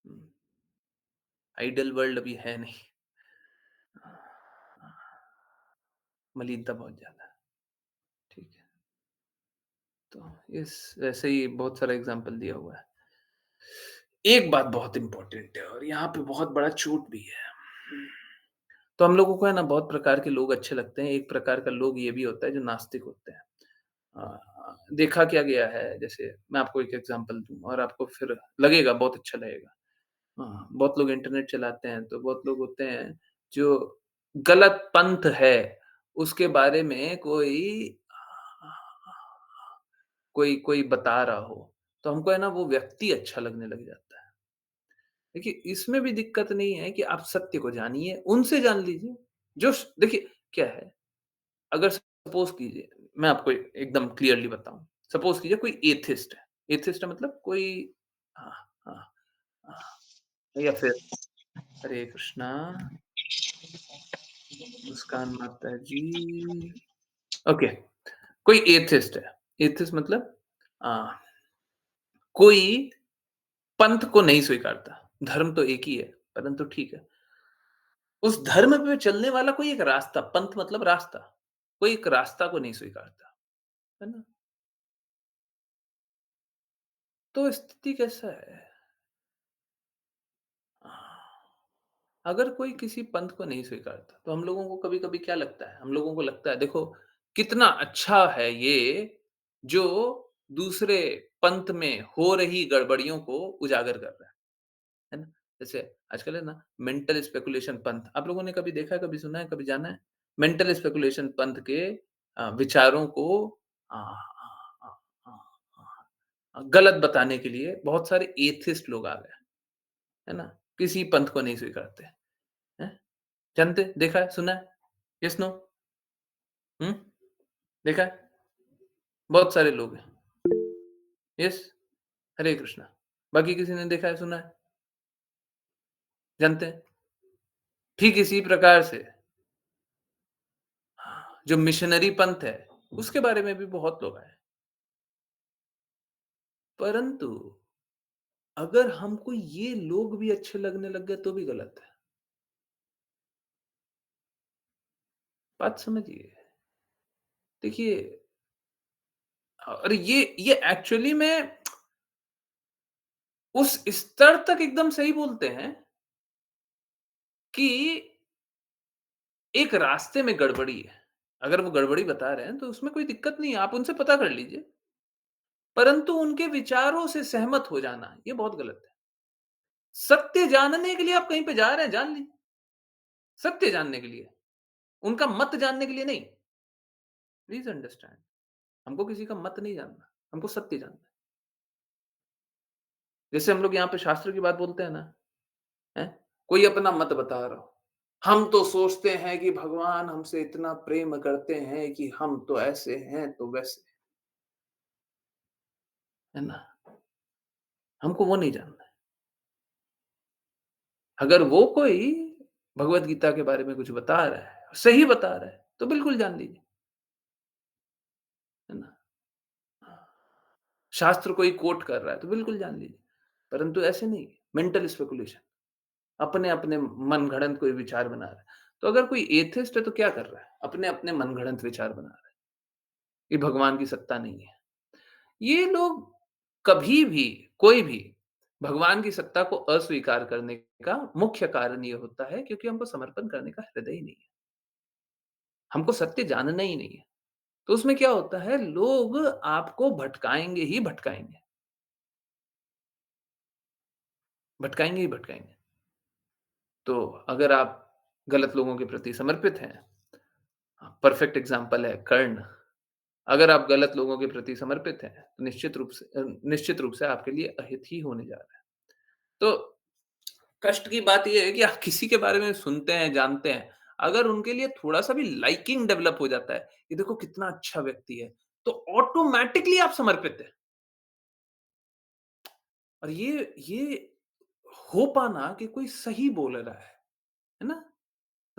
हुँ, आइडियल वर्ल्ड अभी है नहीं। मलिनता बहुत ज़्यादा है, ठीक है। तो इस वैसे ही बहुत सारा एग्ज़ाम्पल दिया हुआ है। एक बात बहुत इम्पोर्टेंट है और यहाँ पे बहुत बड़ा चूक भी है। तो हम लोगों को है ना बहुत प्रकार के लोग अच्छे लगते हैं, एक प्रकार का लोग ये भी होता है जो नास्तिक होते हैं। देखा क्या गया है जैसे मैं आपको एक एग्ज़ाम्पल दूँ और आपको फिर लगेगा बहुत अच्छा लगेगा। बहुत लोग इंटरनेट चलाते हैं तो बहुत लोग होते हैं जो गलत पंथ है, उसके बारे में कोई कोई बता रहा हो, तो हमको है ना वो व्यक्ति अच्छा लगने लग जाता है। देखिए, इसमें भी दिक्कत नहीं है कि आप सत्य को जानिए, उनसे जान लीजिए। जो स देखिए, क्या है, अगर सपोज़ कीजिए, मैं आपको एकदम क्लियरली बताऊँ, सपोज़ कीजिए कोई एथिस्ट है मतलब कोई हाँ, हाँ, हाँ, या फिर हरे कृष्णा, मुस्कान माता जी, ओके, कोई एथिस्ट है। एथिस्ट मतलब अ, कोई पंथ को नहीं स्वीकारता। धर्म तो एक ही है, परंतु ठीक है। उस धर्म पे चलने वाला कोई एक रास्ता, पंथ मतलब रास्ता, कोई एक रास्ता को नहीं स्वीकारता, है ना? तो स्थिति कैसा है? अगर कोई किसी पंथ को नहीं स्वीकारता, तो हम लोगों को कभी-कभी क्या लगता है? हम लोगों को लगता है देखो, कितना अच्छा है ये, जो दूसरे पंथ में हो रही गड़बड़ियों को उजागर कर रहा है ना? जैसे आजकल है ना मेंटल स्पेकुलेशन पंथ, आप लोगों ने कभी देखा है, कभी सुना है, कभी जाना है? मेंटल स्पेकुलेशन पंथ के विचारों को अ अ अ गलत बताने के लिए बहुत सारे एथिस्ट लोग आ गए, है ना? किसी पंथ को नहीं स्वीकारते, हैं? जानते देखा है, सुना है? Yes, no? हुँ? देखा है? बहुत सारे लोग हैं। येस? हरे कृष्णा। बाकी किसी ने देखा है, सुना है? जानते हैं? ठीक इसी प्रकार से जो मिशनरी पंथ है, उसके बारे में भी बहुत लोग आए। परंतु अगर हमको ये लोग भी अच्छे लगने लग गए तो भी गलत है। बात समझिए। देखिए और ये एक्चुअली में उस स्तर तक एकदम सही बोलते हैं कि एक रास्ते में गड़बड़ी है। अगर वो गड़बड़ी बता रहे हैं तो उसमें कोई दिक्कत नहीं है, आप उनसे पता कर लीजिए। परंतु उनके विचारों से सहमत हो जाना, ये बहुत गलत है। सत्य जानने के लिए आप कहीं पे जा रहे हैं, जान लीजिए। सत्य जानने के लिए, उनका मत जानने के लिए नहीं। Please understand. हमको किसी का मत नहीं जानना, हमको सत्य जानना है। जैसे हम लोग यहाँ पे शास्त्र की बात बोलते हैं ना, हैं? कोई अपना मत बता रहा हो। हम तो सोचते हैं कि भगवान हमसे इतना प्रेम करते हैं कि हम तो ऐसे हैं, तो वैसे, है ना? हमको वो नहीं जानना है। अगर वो कोई भगवत गीता के बारे में कुछ बता रहा है, सही बता रहा है, तो बिल्कुल जान लीजिए, है ना? शास्त्र कोई कोट कर रहा है, तो बिल्कुल जान लीजिए। परंतु ऐसे नहीं, मेंटल स्पेकुलेशन, अपने-अपने मनगढ़ंत कोई विचार बना रहा है। तो अगर कोई एथिस्ट है तो क्या कर रहा है? अपने-अपने मनगढ़ंत विचार बना रहा है, कि भगवान की सत्ता नहीं है। ये लोग कभी भी, कोई भी भगवान की सत्ता को अस्वीकार करने का मुख्य कारण ये होता है क्योंकि हमको समर्पण करने का हृदय ही नहीं है। हमको सत्य जानना ही नहीं है। तो उसमें क्या होता है, लोग आपको भटकाएँगे ही भटकाएँगे, भटकाएँगे ही भटकाएँगे। तो अगर आप गलत लोगों के प्रति समर्पित हैं, परफेक्ट एग्ज़ाम्पल है कर्ण। अगर आप गलत लोगों के प्रति समर्पित हैं, तो निश्चित रूप से आपके लिए अहित ही होने जा रहा है। तो कष्ट की बात ये है कि आप किसी के बारे में सुनते हैं, जानते हैं, अगर उनके लिए थोड़ा-सा भी लाइकिंग डेवलप हो जाता है, ये देखो कितना अच्छा व्यक्ति है, तो ऑटोमैटिकली आप समर्पित हैं। और ये हो पाना कि कोई सही बोल रहा है ना?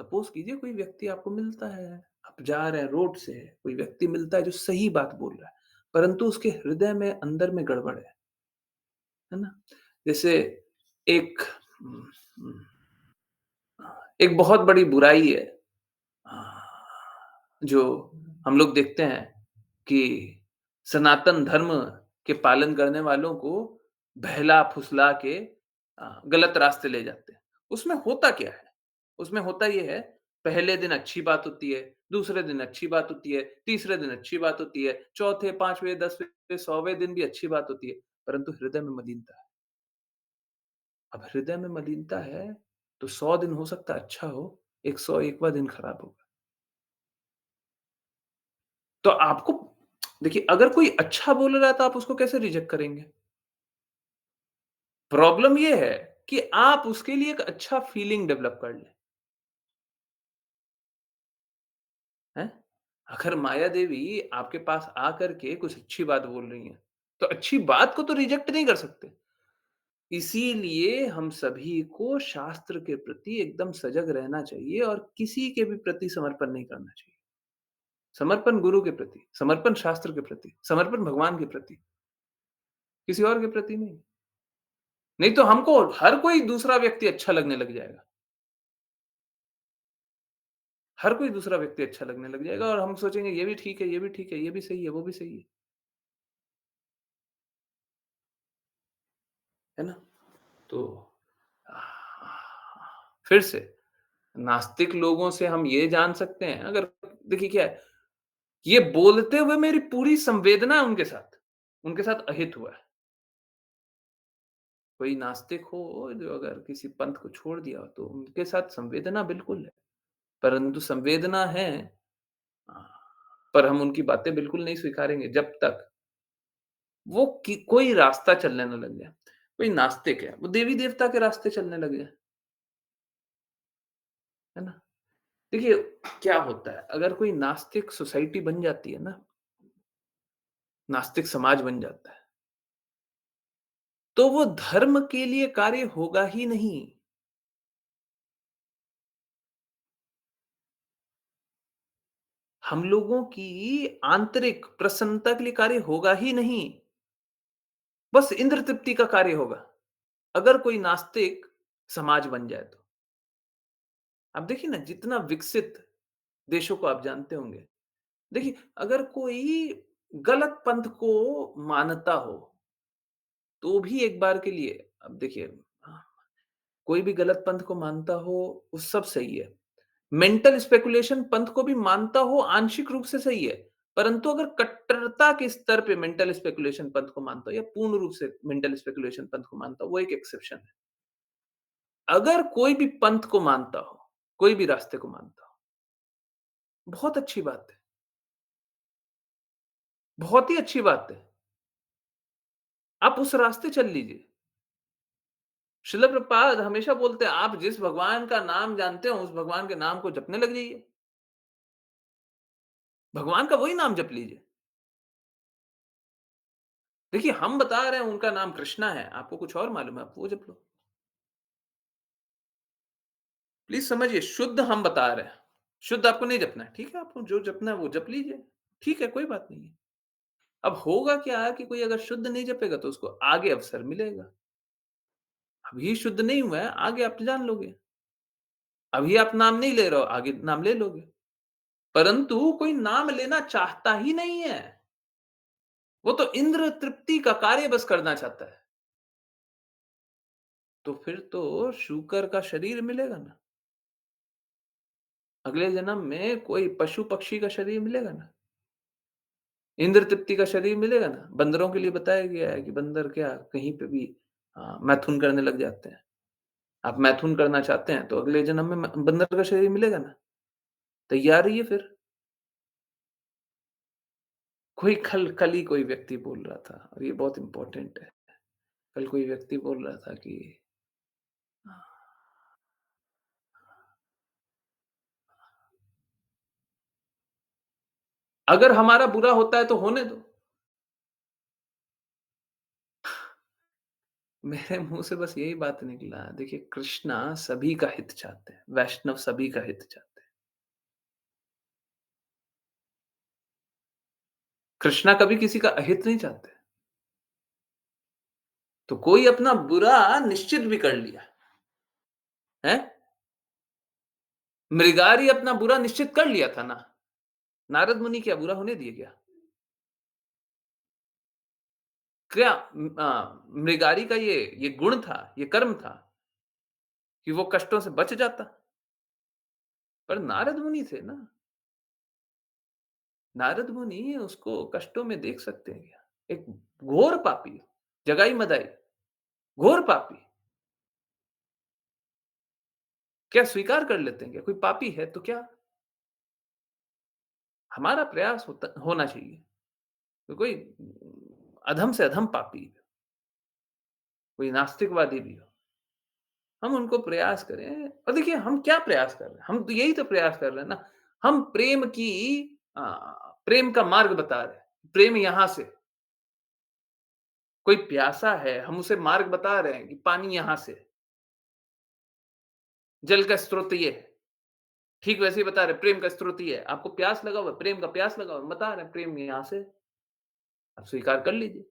सपोज़ कीजिए कोई व्यक्ति आपको मिलता है, आप जा रहे हैं रोड से, कोई व्यक्ति मिलता है जो सही बात बोल रहा है, परंतु उसके हृदय में अंदर में गड़बड़ है ना? जैसे एक उम, उम, एक बहुत बड़ी बुराई है, जो हम लोग देखते हैं कि सनातन धर्म के पालन करने वालों को बहला-फुसला के गलत रास्ते ले जाते हैं। उसमें होता क्या है? उसमें होता ये है, पहले दिन अच्छी बात होती है, दूसरे दिन अच्छी बात होती है, तीसरे दिन अच्छी बात होती है, चौथे, 5वें, 10वें, 100वें दिन भी अच्छी बात होती है, परंतु हृदय में मलिनता है। अब हृदय में मलिनता है, तो 100 दिन हो सकता है अच्छा हो, 101वाँ दिन खराब होगा। तो आपको देखिए अगर कोई अच्छा बोल रहा है तो आप उसको कैसे रिजेक्ट करेंगे? प्रॉब्लम ये है कि आप उसके लिए एक अच्छा फीलिंग डेवलप कर लें, हैं? अगर माया देवी आपके पास आकर के कुछ अच्छी बात बोल रही हैं, तो अच्छी बात को तो रिजेक्ट नहीं कर सकते। इसीलिए हम सभी को शास्त्र के प्रति एकदम सजग रहना चाहिए और किसी के भी प्रति समर्पण नहीं करना चाहिए। समर्पण गुरु के प्रति, समर्पण शास्त्र के प्रति, समर्पण भगवान के प्रति, किसी और के प्रति नहीं। नहीं तो हमको हर कोई दूसरा व्यक्ति अच्छा लगने लग जाएगा। हर कोई दूसरा व्यक्ति अच्छा लगने लग जाएगा और हम सोचेंगे ये भी ठीक है, ये भी ठीक है, ये भी सही है, वो भी सही है ना? तो फिर से नास्तिक लोगों से हम ये जान सकते हैं अगर देखिए क्या है, ये बोलते हुए मेरी पूरी संवेदना है उनके साथ अहित हुआ है। कोई नास्तिक हो जो अगर किसी पंथ को छोड़ दिया हो तो उनके साथ संवेदना बिल्कुल है, परंतु संवेदना है, हाँ, पर हम उनकी बातें बिल्कुल नहीं स्वीकारेंगे जब तक वो कोई रास्ता चलने ना लग जाए। कोई नास्तिक है, वो देवी-देवता के रास्ते चलने लग जाए, है ना? देखिए, क्या होता है, अगर कोई नास्तिक सोसाइटी बन जाती है ना, नास्तिक समाज बन जाता है, तो वो धर्म के लिए कार्य होगा ही नहीं। हम लोगों की आंतरिक प्रसन्नता के लिए कार्य होगा ही नहीं, बस इंद्र तृप्ति का कार्य होगा। अगर कोई नास्तिक समाज बन जाए तो। आप देखिए ना, जितना विकसित देशों को आप जानते होंगे। देखिए, अगर कोई गलत पंथ को मानता हो, तो भी एक बार के लिए अब देखिए कोई भी गलत पंथ को मानता हो, वो सब सही है। मेंटल स्पेकुलेशन पंथ को भी मानता हो, आंशिक रूप से सही है। परंतु अगर कट्टरता के स्तर पे मेंटल स्पेकुलेशन पंथ को मानता हो या पूर्ण रूप से मेंटल स्पेकुलेशन पंथ को मानता हो, वो एक एक्सेप्शन है। अगर कोई भी पंथ को मानता हो, कोई भी रास्ते को मानता हो, बहुत अच्छी बात है। बहुत ही अच्छी बात है। आप उस रास्ते चल लीजिए। श्रील प्रभुपाद हमेशा बोलते हैं, आप जिस भगवान का नाम जानते हो, उस भगवान के नाम को जपने लग जाइए। भगवान का वही नाम जप लीजिए। देखिए, हम बता रहे हैं उनका नाम कृष्णा है, आपको कुछ और मालूम है, आप वो जप लो। प्लीज़ समझिए, शुद्ध हम बता रहे हैं। शुद्ध आपको नहीं जपना है, ठीक है? आपको जो जपना है वो जप लीजिए। ठीक है, कोई बात नहीं है। अब होगा क्या कि कोई अगर शुद्ध नहीं जपेगा तो उसको आगे अवसर मिलेगा। अभी शुद्ध नहीं हुआ है, आगे आप जान लोगे। अभी आप नाम नहीं ले रहे हो, आगे नाम ले लोगे। परंतु कोई नाम लेना चाहता ही नहीं है। वो तो इंद्र तृप्ति का कार्य बस करना चाहता है। तो फिर तो शूकर का शरीर मिलेगा ना। अगले जन्म में कोई पशु-पक्षी का शरीर मिलेगा ना। इंद्र तृप्ति का शरीर मिलेगा ना। बंदरों के लिए बताया गया है कि बंदर क्या कहीं पे भी मैथुन करने लग जाते हैं। आप मैथुन करना चाहते हैं तो अगले जन्म में बंदर का शरीर मिलेगा ना। तैयार रहिए फिर। कोई कल ही कोई व्यक्ति बोल रहा था और ये बहुत इम्पोर्टेंट है। कल कोई व्यक्ति बोल रहा था कि अगर हमारा बुरा होता है तो होने दो। मेरे मुँह से बस यही बात निकला। देखिए, कृष्णा सभी का हित चाहते हैं, वैष्णव सभी का हित चाहते हैं। कृष्णा कभी किसी का अहित नहीं चाहते। तो कोई अपना बुरा निश्चित भी कर लिया, हैं? मृगारी अपना बुरा निश्चित कर लिया था ना। नारद मुनि क्या बुरा होने दिए क्या? क्या मृगारी का ये गुण था, ये कर्म था कि वो कष्टों से बच जाता। पर नारद मुनि थे ना। नारद मुनि उसको कष्टों में देख सकते हैं क्या? एक घोर पापी, जगाई-मदाई, घोर पापी, क्या स्वीकार कर लेते हैं क्या? कोई पापी है तो क्या? हमारा प्रयास होना चाहिए। तो कोई अधम से अधम पापी, कोई नास्तिकवादी भी हो, हम उनको प्रयास करें और देखिए हम क्या प्रयास कर रहे हैं? हम तो यही तो प्रयास कर रहे हैं ना। हम अ, प्रेम का मार्ग बता रहे हैं। प्रेम यहाँ से, कोई प्यासा है, हम उसे मार्ग बता रहे हैं कि पानी यहाँ से, जल का स्रोत ये है। ठीक वैसे ही बता रहे हैं, प्रेम का स्रोत ये है। आपको प्यास लगा हुआ है, प्रेम का प्यास लगा हुआ है, बता रहे हैं प्रेम यहाँ से, आप स्वीकार कर लीजिए,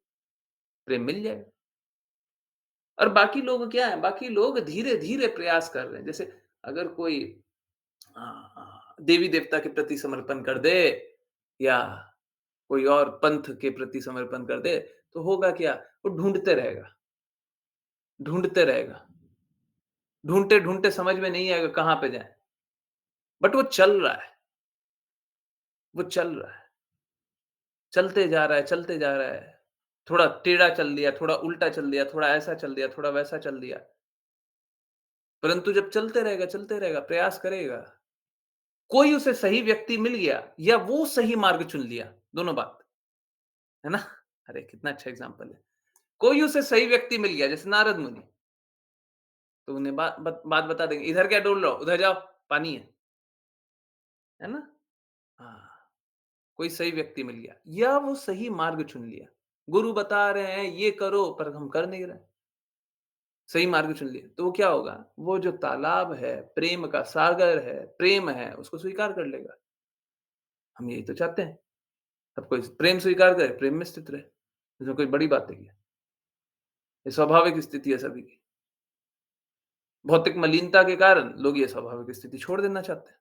प्रेम मिल जाएगा। और बाकी लोग क्या है, बाकी लोग धीरे-धीरे प्रयास कर रहे हैं। जैसे अगर कोई देवी-देवता के प्रति समर्पण कर दे या कोई और पंथ के प्रति समर्पण कर दे, तो होगा क्या? वो ढूँढते रहेगा, ढूँढते रहेगा। ढूँढते-ढूँढते समझ में नहीं आएगा कहाँ पे जाए। बट वो चल रहा है, वो चल रहा है। चलते जा रहा है, चलते जा रहा है। थोड़ा टेढ़ा चल दिया, थोड़ा उल्टा चल दिया, थोड़ा ऐसा चल दिया, थोड़ा वैसा चल दिया। परंतु जब चलते रहेगा, प्रयास करेगा, कोई उसे सही व्यक्ति मिल गया या वो सही मार्ग चुन लिया, दोनों बात, है ना? अरे! कितना अच्छा एग्ज़ाम्पल है। कोई उसे सही व्यक्ति मिल गया, जैसे नारद मुनि, तो उन्हें बात बता देंगे, "इधर क्या डोल रहे हो? उधर जाओ, पानी है ना?" हाँ, कोई सही व्यक्ति मिल गया या वो सही मार्ग चुन लिया। गुरु बता रहे हैं, ये करो, पर हम कर नहीं रहे। सही मार्ग चुन लिया, तो वो क्या होगा? वो जो तालाब है, प्रेम का सागर है, प्रेम है, उसको स्वीकार कर लेगा। हम यही तो चाहते हैं। सब कोई प्रेम स्वीकार करे, प्रेम में स्थित रहे। इसमें कोई बड़ी बात है क्या? ये स्वाभाविक स्थिति है सभी की। भौतिक मलिनता के कारण लोग ये स्वाभाविक स्थिति छोड़ देना चाहते हैं।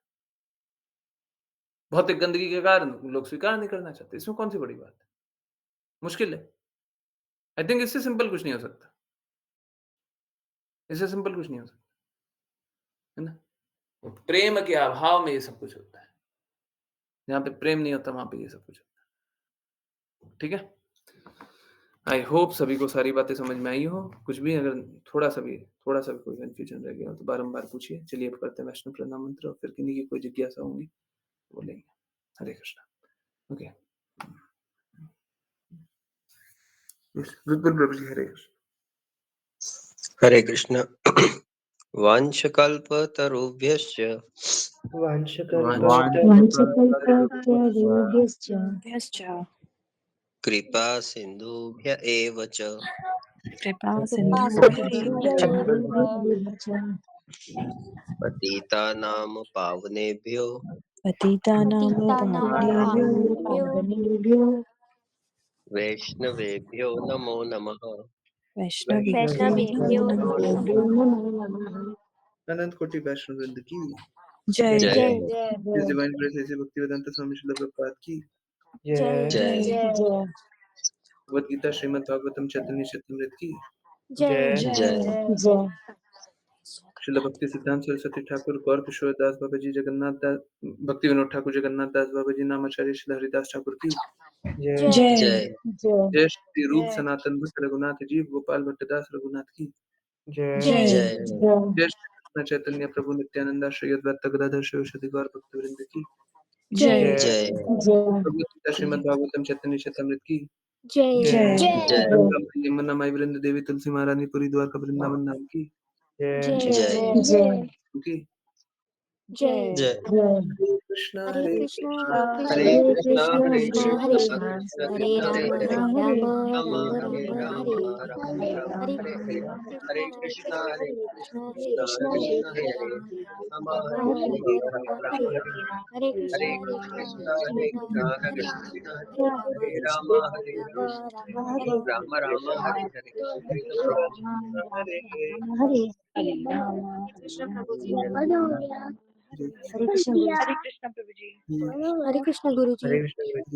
भौतिक गंदगी के कारण लोग स्वीकार नहीं करना चाहते। इसमें कौन-सी बड़ी बात है? मुश्किल है। आई थिंक इससे सिंपल कुछ नहीं हो सकता। इससे सिंपल कुछ नहीं हो सकता, है ना? प्रेम के अभाव में ये सब कुछ होता है। जहाँ पे प्रेम नहीं होता, वहाँ पे ये सब कुछ होता है। ठीक है? आई होप सभी को सारी बातें समझ में आई हो। कुछ भी अगर थोड़ा-सा भी कोई कन्फ्यूजन रह गया हो तो बारंबार पूछिए। चलिए अब करते हैं वैष्णव प्रणाम मंत्र और फिर किन्हीं की कोई जिज्ञासा होंगी, बोलेंगे। हरे कृष्णा। ओके। यस, बिल्कुल प्रभु जी, हरे कृष्ण। हरे कृष्ण। वाञ्छकल्पतरुभ्यश्च वाञ्छकल्पतरुभ्यश्च वाञ्छकल्पतरुभ्यश्च यश्च कृपासिन्धुभ्य एव च कृपासिन्धुभ्य एव च कृपासिन्धुभ्येव च पतितानां पावनेभ्यो पतितानां पावनेभ्यो पावनेभ्यो वैष्णवेभ्यो नमो नमः। वैष्णवेभ्यो नमो नमः। वैष्णवेभ्यो नमो नमः। अनंत कोटि वैष्णव वृंद की जय जय जय इस जय डिवाइन ग्रेस ऐसे भक्तिवेदांत स्वामी श्रील प्रभुपाद की जय जय जय जय जय भगवद गीता श्रीमद् भागवतम चैतन्य चैतन्यमृत की जय जय जय जय श्रील भक्ति सिद्धांत सरस्वती ठाकुर गौर किशोर दास बाबा जी जगन्नाथ दास भक्ति विनोद ठाकुर जगन्नाथ दास बाबा जी नामाचार्य श्री हरिदास ठाकुर की जय जय जय जय जय श्री रूप सनातन भक्त रघुनाथ जीव गोपाल भट्टदास रघुनाथ की जय जय जय जय जय श्री कृष्ण चैतन्य प्रभु नित्यानंदा श्री अद्वैत गदाधर शिव गौर भक्त वृंद की जय जय जय जय भगवद गीता श्रीमद् भागवतम चैतन्य चैतन्यमृत की जय जय जय गंगा मैया यमुना माई वृंद देवी तुलसी महारानी पुरी द्वारका वृंदावन धाम की जय जय जय जय की जय जय। जय हरे कृष्णा हरे हरे कृष्णा कृष्ण हरे कृष्ण कृष्णा कृष्ण कृष्ण हरे कृष्ण हरे राम हरे राम राम राम हरे राम राम हरे राम हरे राम हरे हरे हरे कृष्णा हरे हरे कृष्णा कृष्ण कृष्ण हरे हरे राम राम राम हरे राम हरे हरे हरे राम हरे हरे कृष्णा हरे कृष्णा कृष्ण हरे हरे राम हरे राम राम राम हरे हरे हरे कृष्ण हरे हरे राम कृष्ण प्रभु जी हरे कृष्ण गुरु हरे कृष्ण प्रभु जी। हरे कृष्ण गुरु जी हरे कृष्ण गुरु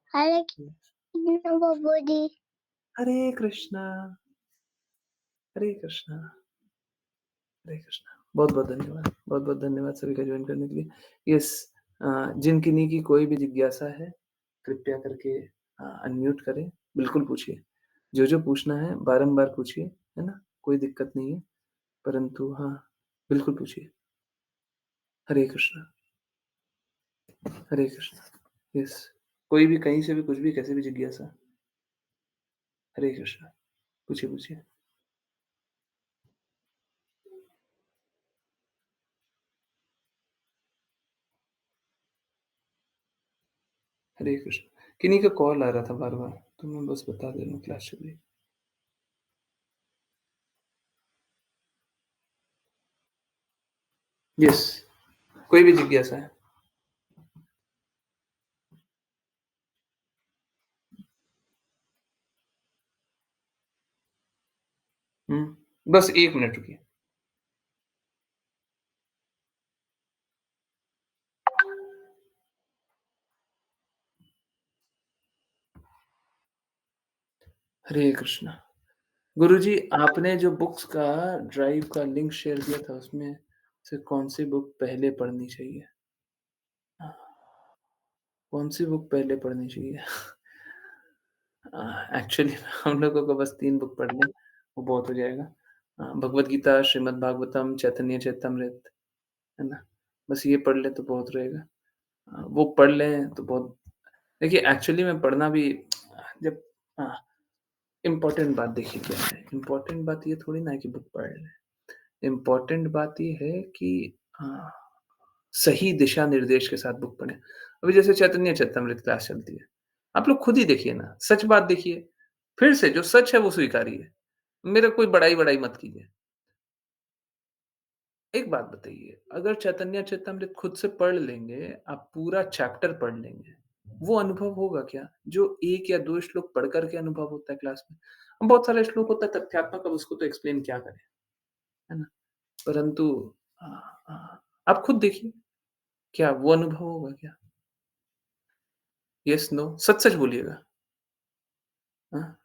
हरे कृष्ण बाबू जी हरे कृष्णा हरे कृष्णा हरे कृष्णा। बहुत बहुत धन्यवाद, बहुत बहुत धन्यवाद सभी का ज्वाइन करने के लिए। यस, जिन किन्हीं की कोई भी जिज्ञासा है कृपया करके अनम्यूट करें, बिल्कुल पूछिए। जो जो पूछना है बारंबार पूछिए, है ना, कोई दिक्कत नहीं है। परंतु हाँ, बिल्कुल पूछिए। हरे कृष्णा हरे कृष्णा। यस, कोई भी कहीं से भी कुछ भी कैसे भी जिज्ञासा, हरे कृष्णा, पूछिए पूछिए। हरे कृष्ण। किन्हीं का कॉल आ रहा था बार बार, तो मैं बस बता दे रहा हूँ क्लास चल रही है। यस, कोई भी जिज्ञासा है। बस 1 मिनट रुकिए। हरे कृष्णा। गुरुजी, आपने जो बुक्स का ड्राइव का लिंक शेयर किया था, उसमें से कौन-सी बुक पहले पढ़नी चाहिए? कौन-सी बुक पहले पढ़नी चाहिए? एक्चुअली हम लोगों को बस 3 बुक पढ़ लें, वो बहुत हो जाएगा। भगवद गीता, श्रीमद् भागवतम, चैतन्य चैतामृत, है ना? बस ये पढ़ लें तो बहुत रहेगा। वो पढ़ लें तो बहुत। देखिए, एक्चुअली में पढ़ना भी जब इम्पोर्टेंट बात देखिए क्या है, इम्पोर्टेंट बात ये थोड़ी ना है कि बुक पढ़ लें। इम्पोर्टेंट बात ये है कि अ, सही दिशा निर्देश के साथ बुक पढ़ें। अभी जैसे चैतन्य चैतामृत क्लास चलती है, आप लोग खुद ही देखिए ना, सच बात देखिए, फिर से जो सच है वो स्वीकारिए, मेरा कोई बड़ाई-वड़ाई मत कीजिए। एक बात बताइए, अगर चैतन्य चैतामृत खुद से पढ़ लेंगे, आप पूरा चैप्टर पढ़ लेंगे, वो अनुभव होगा क्या? जो 1 या 2 श्लोक पढ़ कर के अनुभव होता है क्लास में। अब बहुत सारे श्लोक होता है तथ्यात्मक, अब उसको तो एक्सप्लेन क्या करें, है ना? परंतु अ आप खुद देखिए, क्या वो अनुभव होगा क्या? Yes, no? सच-सच बोलिएगा। हाँ,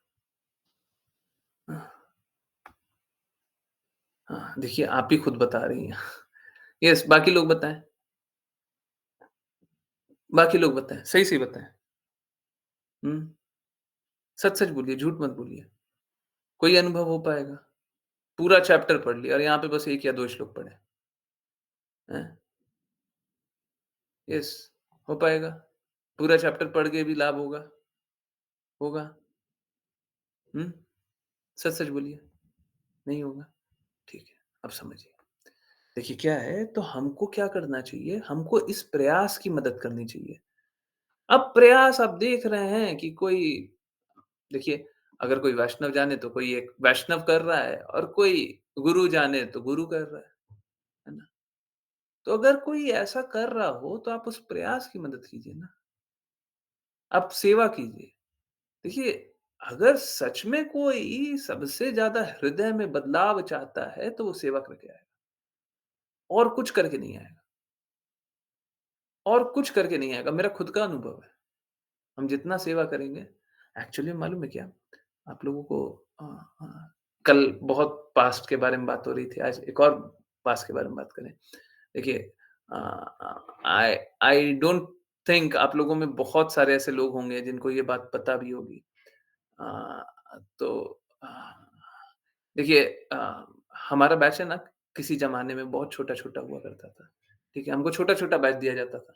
हाँ, हाँ, देखिए आप ही खुद बता रही हैं। येस, बाकी लोग बताएँ, बाकी लोग बताएँ, सही-सही बताएँ। हुँ, सच-सच बोलिए, झूठ मत बोलिए। कोई अनुभव हो पाएगा? पूरा चैप्टर पढ़ लिया और यहाँ पे बस 1 या 2 श्लोक पढ़े, हैं? येस, हो पाएगा? पूरा चैप्टर पढ़ के भी लाभ होगा? होगा? हुँ? सच-सच बोलिए, नहीं होगा? ठीक है, अब समझिए। देखिए क्या है, तो हमको क्या करना चाहिए, हमको इस प्रयास की मदद करनी चाहिए। अब प्रयास आप देख रहे हैं कि कोई देखिए, अगर कोई वैष्णव जाने तो कोई एक वैष्णव कर रहा है और कोई गुरु जाने तो गुरु कर रहा है ना? तो अगर कोई ऐसा कर रहा हो तो आप उस प्रयास की मदद कीजिए ना, आप सेवा कीजिए। देखिए, अगर सच में कोई सबसे ज़्यादा हृदय में बदलाव चाहता है तो वो सेवा करके आएगा और कुछ करके नहीं आएगा और कुछ करके नहीं आएगा, मेरा खुद का अनुभव है। हम जितना सेवा करेंगे एक्चुअली मालूम है क्या? आप लोगों को अ अ, कल बहुत पास्ट के बारे में बात हो रही थी, आज एक और पास्ट के बारे में बात करें। देखिए आई आई डोंट थिंक आप लोगों में बहुत सारे ऐसे लोग होंगे जिनको ये बात पता भी होगी। अ, तो अ, देखिए हमारा बैच है ना किसी ज़माने में बहुत छोटा-छोटा हुआ करता था, ठीक है? हमको छोटा-छोटा बैच दिया जाता था।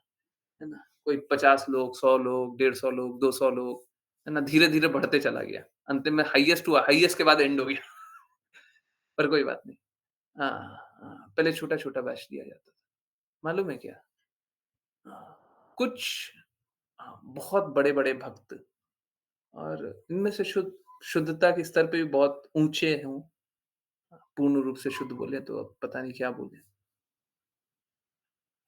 है ना? कोई 50 लोग, 100 लोग, 150 लोग, 200 लोग, है ना? धीरे-धीरे बढ़ते चला गया। अंतिम में हाईएस्ट हुआ, हाईएस्ट के बाद एंड हो गया। पर कोई बात नहीं। हाँ, हाँ, पहले छोटा-छोटा बैच दिया जाता था। मालूम है क्या? कुछ बहुत बड़े-बड़े भक्त और इनमें से शुद्धता के स्तर पे भी बहुत ऊँचे हों, पूर्ण रूप से शुद्ध बोले तो अब पता नहीं क्या बोलें।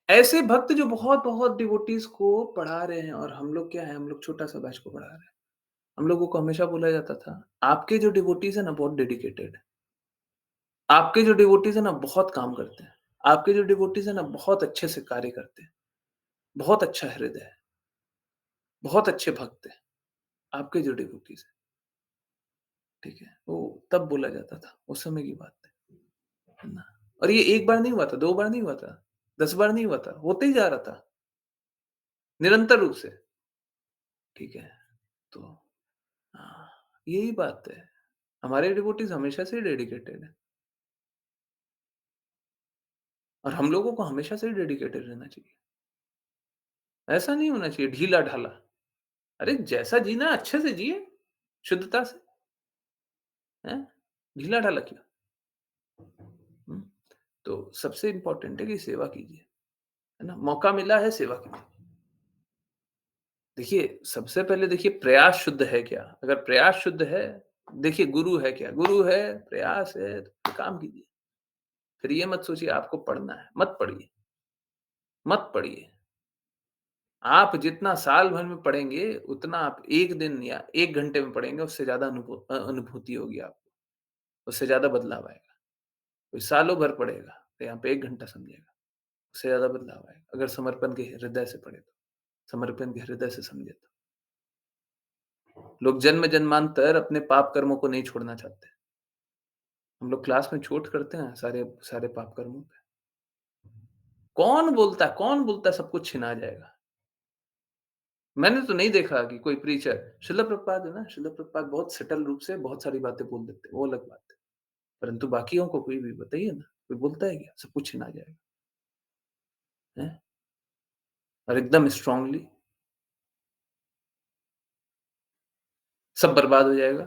ऐसे भक्त जो बहुत-बहुत डिवोटीज़ को पढ़ा रहे हैं और हम लोग क्या है, हम लोग छोटा-सा बैच को पढ़ा रहे हैं। हम लोगों को हमेशा बोला जाता था, आपके जो डिवोटीज़ हैं ना बहुत डेडिकेटेड है। आपके जो डिवोटीज़ हैं ना बहुत काम करते हैं। आपके जो डिवोटीज़ हैं ना बहुत अच्छे से कार्य करते हैं। बहुत अच्छा हृदय है, बहुत अच्छे भक्त हैं, आपके जो डिवोटीज़ हैं, ठीक है? वो तब बोला जाता था, उस समय की बात है ना? और ये 1 बार नहीं हुआ था, 2 बार नहीं हुआ था, 10 बार नहीं हुआ था, होते ही जा रहा था, निरंतर रूप से, ठीक है? तो हाँ, यही बात है। हमारे डिवोटीज़ हमेशा से ही डेडिकेटेड हैं और हम लोगों को हमेशा से ही डेडिकेटेड रहना चाहिए। ऐसा नहीं होना चाहिए ढीला-ढाला। अरे जैसा जीना है अच्छे से जिए, शुद्धता से, हैं? ढीला-ढाला क्यों? हुँ? तो सबसे इम्पोर्टेंट है कि सेवा कीजिए, है ना? मौका मिला है सेवा कीजिए। देखिए, सबसे पहले देखिए प्रयास शुद्ध है क्या? अगर प्रयास शुद्ध है, देखिए गुरु है क्या? गुरु है, प्रयास है, तो काम कीजिए। फिर ये मत सोचिए आपको पढ़ना है, मत पढ़िए, मत पढ़िए। आप जितना साल भर में पढ़ेंगे, उतना आप 1 दिन या 1 घंटे में पढ़ेंगे, उससे ज़्यादा अनुभूति होगी आपको, उससे ज़्यादा बदलाव आएगा। कोई सालों भर पढ़ेगा, तो यहाँ पे 1 घंटा समझेगा, उससे ज़्यादा बदलाव आएगा। अगर समर्पण के हृदय से पढ़े तो, समर्पण के हृदय से समझे तो। लोग जन्म-जन्मांतर अपने पाप कर्मों को नहीं छोड़ना चाहते। हम लोग क्लास में चोट करते हैं सारे सारे पाप कर्मों पे। कौन बोलता है सब कुछ छिना जाएगा? मैंने तो नहीं देखा कि कोई प्रीचर शिला प्रभुपाद है ना, शिला प्रभुपाद बहुत सटल रूप से बहुत सारी बातें बोल देते हैं, वो अलग बात है। परंतु बाकियों को कोई भी बताइए ना, कोई बोलता है क्या? सब कुछ छिना जाएगा, हैं? और एकदम स्ट्रांगली सब बर्बाद हो जाएगा।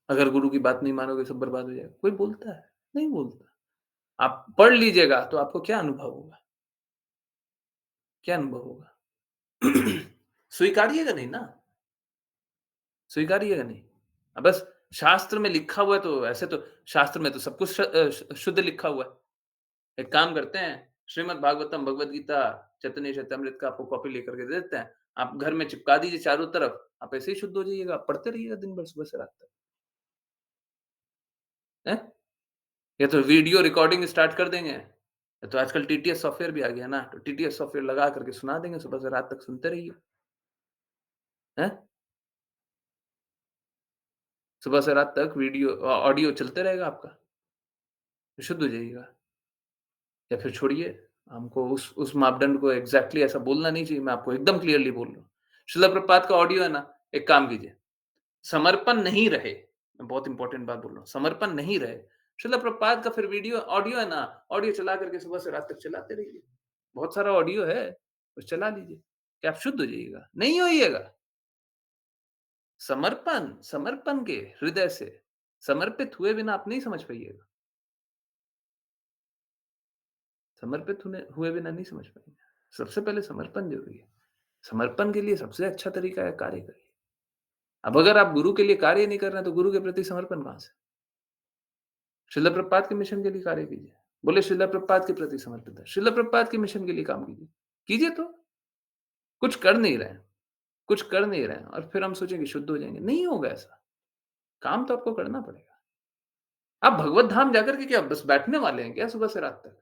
अगर गुरु की बात नहीं मानोगे सब बर्बाद हो जाएगा। कोई बोलता है? नहीं बोलता। आप पढ़ लीजिएगा तो आपको क्या अनुभव होगा? क्या अनुभव होगा? स्वीकारिएगा नहीं ना, स्वीकारिएगा नहीं। बस शास्त्र में लिखा हुआ है तो ऐसे तो शास्त्र में तो सब कुछ शुद्ध लिखा हुआ है। एक काम करते हैं, श्रीमद् भागवतम, भगवद गीता, चैतन्य चैतामृत का आपको कॉपी लेकर के दे देते हैं। आप घर में चिपका दीजिए चारों तरफ, आप ऐसे ही शुद्ध हो जाइएगा, आप पढ़ते रहिएगा दिन भर सुबह से रात तक, हैं? या तो वीडियो रिकॉर्डिंग स्टार्ट कर देंगे, या तो आजकल टीटीएस सॉफ्टवेयर भी आ गया ना, तो टीटीएस सॉफ्टवेयर लगा करके सुना देंगे सुबह से रात तक सुनते रहिए, हैं? सुबह से रात तक वीडियो ऑडियो चलते रहेगा आपका, तो शुद्ध हो जाइएगा। या फिर छोड़िए, हमको उस मापदंड को एग्ज़ैक्टली ऐसा बोलना नहीं चाहिए, मैं आपको एकदम क्लियरली बोल रहा हूँ। शिला प्रभुपाद का ऑडियो है ना, एक काम कीजिए, समर्पण नहीं रहे, मैं बहुत इम्पोर्टेंट बात बोल रहा हूँ, समर्पण नहीं रहे, शिला प्रभुपाद का फिर वीडियो ऑडियो है ना, ऑडियो चला करके सुबह से रात तक चलाते रहिए। बहुत सारा ऑडियो है, बस चला लीजिए, क्या आप शुद्ध हो जाइएगा, नहीं होइएगा। समर्पण, समर्पण के हृदय से, समर्पित हुए बिना आप नहीं समझ पाइएगा। समर्पित हुए बिना नहीं समझ पाएँगे। सबसे पहले समर्पण ज़रूरी है। समर्पण के लिए सबसे अच्छा तरीका है कार्य करिए। अब अगर आप गुरु के लिए कार्य नहीं कर रहे हैं, तो गुरु के प्रति समर्पण कहाँ से? श्रील प्रभुपाद के मिशन के लिए कार्य कीजिए। बोले श्रील प्रभुपाद के प्रति समर्पित है। श्रील प्रभुपाद के मिशन के लिए काम कीजिए। कीजिए तो। कुछ कर नहीं रहे हैं, कुछ कर नहीं रहे हैं और फिर हम सोचें कि शुद्ध हो जाएँगे। नहीं होगा ऐसा। काम तो आपको करना पड़ेगा। आप भगवत धाम जाकर के क्या बस बैठने वाले हैं क्या सुबह से रात तक?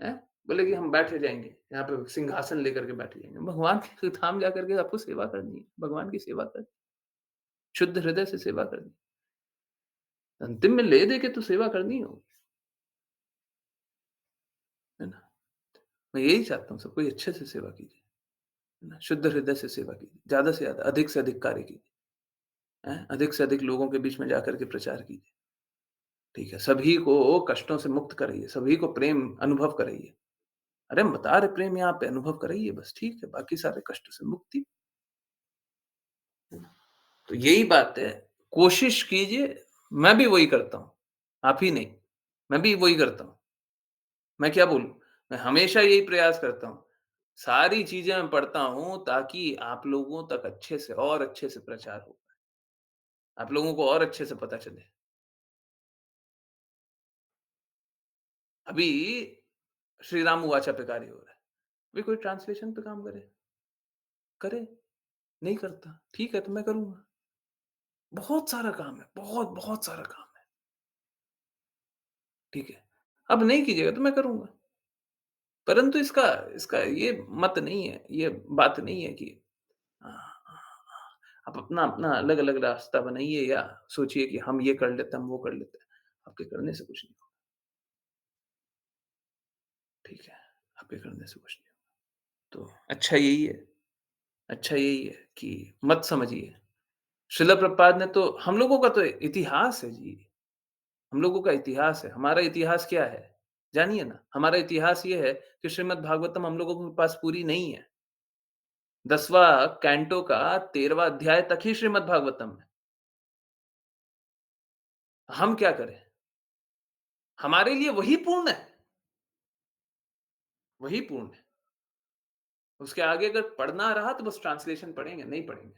हैं? बोले कि हम बैठ जाएँगे, यहाँ पे सिंहासन लेकर के बैठ जाएँगे। भगवान के धाम जाकर के आपको सेवा करनी है, भगवान की सेवा करनी, शुद्ध हृदय से सेवा करनी। अंतिम में ले दे के तो सेवा करनी होगी, है ना? मैं यही चाहता हूँ सब कोई अच्छे से सेवा कीजिए, है ना? शुद्ध हृदय से सेवा कीजिए, ज़्यादा से ज़्यादा, अधिक से अधिक कार्य कीजिए, हैं? अधिक से अधिक लोगों के बीच में जाकर के प्रचार कीजिए, ठीक है? सभी को कष्टों से मुक्त कराइए, सभी को प्रेम अनुभव कराइए। अरे हम बता रहे प्रेम यहाँ पे अनुभव कराइए बस, ठीक है? बाकी सारे कष्ट से मुक्ति। तो यही बात है, कोशिश कीजिए, मैं भी वही करता हूँ, आप ही नहीं, मैं भी वही करता हूँ। मैं क्या बोलूँ? मैं हमेशा यही प्रयास करता हूँ। सारी चीज़ें मैं पढ़ता हूँ ताकि आप लोगों तक अच्छे से और अच्छे से प्रचार हो, आप लोगों को और अच्छे से पता चले। अभी श्री राम उवाचा पे कार्य हो रहा है, अभी कोई ट्रांसलेशन पे काम करे, करे, नहीं करता, ठीक है तो मैं करूँगा। बहुत सारा काम है, बहुत सारा काम है, ठीक है। अब नहीं कीजिएगा तो मैं करूँगा। परंतु इसका इसका ये मत नहीं है, ये बात नहीं है कि अ, आप अपना-अपना अलग-अलग रास्ता बनाइए या सोचिए कि हम ये कर लेते हैं, हम वो कर लेते हैं। आपके करने से कुछ नहीं होगा, ठीक है? आपके करने से कुछ नहीं होगा। तो अच्छा यही है कि मत समझिए। श्रील प्रभुपाद ने तो हम लोगों का तो इतिहास है जी, हम लोगों का इतिहास है। हमारा इतिहास क्या है? जानिए ना, हमारा इतिहास ये है कि श्रीमद् भागवतम हम लोगों के पास पूरी नहीं है। 10वाँ कैंटो का 13वाँ अध्याय तक ही श्रीमद् भागवतम है। हम क्या करें? हमारे लिए वही पूर्ण है, वही पूर्ण है। उसके आगे अगर पढ़ना रहा तो बस ट्रांसलेशन पढ़ेंगे, नहीं पढ़ेंगे।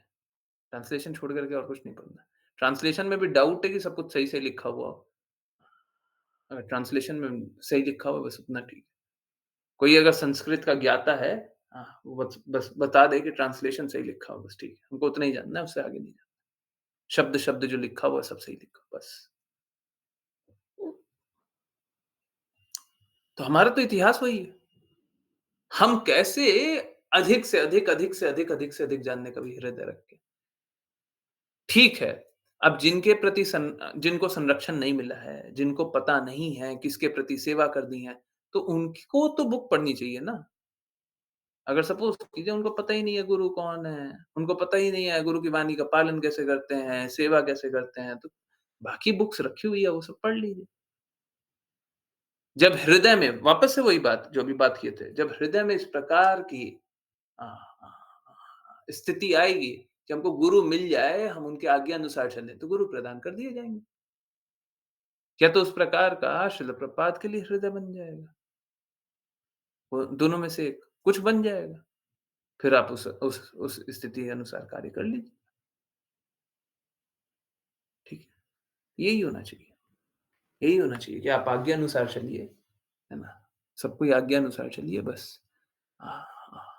ट्रांसलेशन छोड़ कर के और कुछ नहीं पढ़ना। ट्रांसलेशन में भी डाउट है कि सब कुछ सही-सही लिखा हुआ हो। अगर ट्रांसलेशन में सही लिखा हुआ है बस उतना ठीक है। कोई अगर संस्कृत का ज्ञाता है वो बस बस बता दे कि ट्रांसलेशन सही लिखा हो बस ठीक है। हमको उतना ही जानना है, उससे आगे नहीं जानना। शब्द-शब्द जो लिखा हुआ है सब सही लिखा हो बस। तो हमारा तो इतिहास वही है। हम कैसे अधिक से अधिक, अधिक से अधिक, अधिक से अधिक जानने का भी हृदय रखें। ठीक है, अब जिनको संरक्षण नहीं मिला है, जिनको पता नहीं है किसके प्रति सेवा करनी है, तो उनको तो बुक पढ़नी चाहिए ना। अगर सपोज़ कीजिए उनको पता ही नहीं है गुरु कौन है, उनको पता ही नहीं है गुरु की वाणी का पालन कैसे करते हैं, सेवा कैसे करते हैं, तो बाकी बुक्स रखी हुई है वो सब पढ़ लीजिए। जब हृदय में वापस से वही बात जो अभी बात किए थे, जब हृदय में इस प्रकार की अ स्थिति आएगी कि हमको गुरु मिल जाए, हम उनके आज्ञा अनुसार चलें, तो गुरु प्रदान कर दिए जाएँगे। या तो उस प्रकार का शिल प्रपात के लिए हृदय बन जाएगा, वो दोनों में से एक, कुछ बन जाएगा। फिर आप उस स्थिति के अनुसार कार्य कर लीजिए, ठीक है? यही होना चाहिए, यही होना चाहिए कि आप आज्ञा अनुसार चलिए, है ना? सब कोई आज्ञा अनुसार चलिए बस। हाँ, हाँ।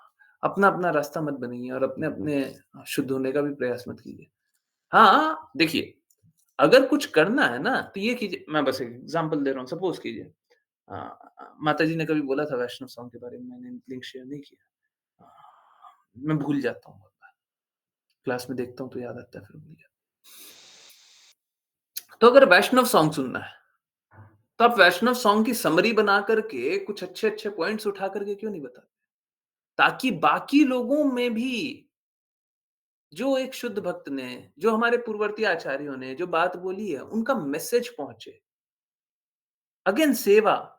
अपना-अपना रास्ता मत बनाइए और अपने-अपने शुद्ध होने का भी प्रयास मत कीजिए। हाँ, देखिए, अगर कुछ करना है ना, तो ये कीजिए मैं बस एक एग्ज़ाम्पल दे रहा हूँ, सपोज़ कीजिए माताजी ने कभी बोला था वैष्णव सॉन्ग के बारे में, मैंने लिंक शेयर नहीं किया। अ, मैं भूल जाता हूँ बहुत बार, क्लास में देखता हूँ तो याद आता है, फिर भूल जाता हूँ। तो अगर वैष्णव सॉन्ग सुनना है, तो आप वैष्णव सॉन्ग की समरी बना कर के कुछ अच्छे-अच्छे पॉइंट्स उठा कर के क्यों नहीं बताते? ताकि बाकी लोगों में भी जो एक शुद्ध भक्त ने, जो हमारे पूर्ववर्ती आचार्यों ने जो बात बोली है, उनका मैसेज पहुँचे। अगेन सेवा,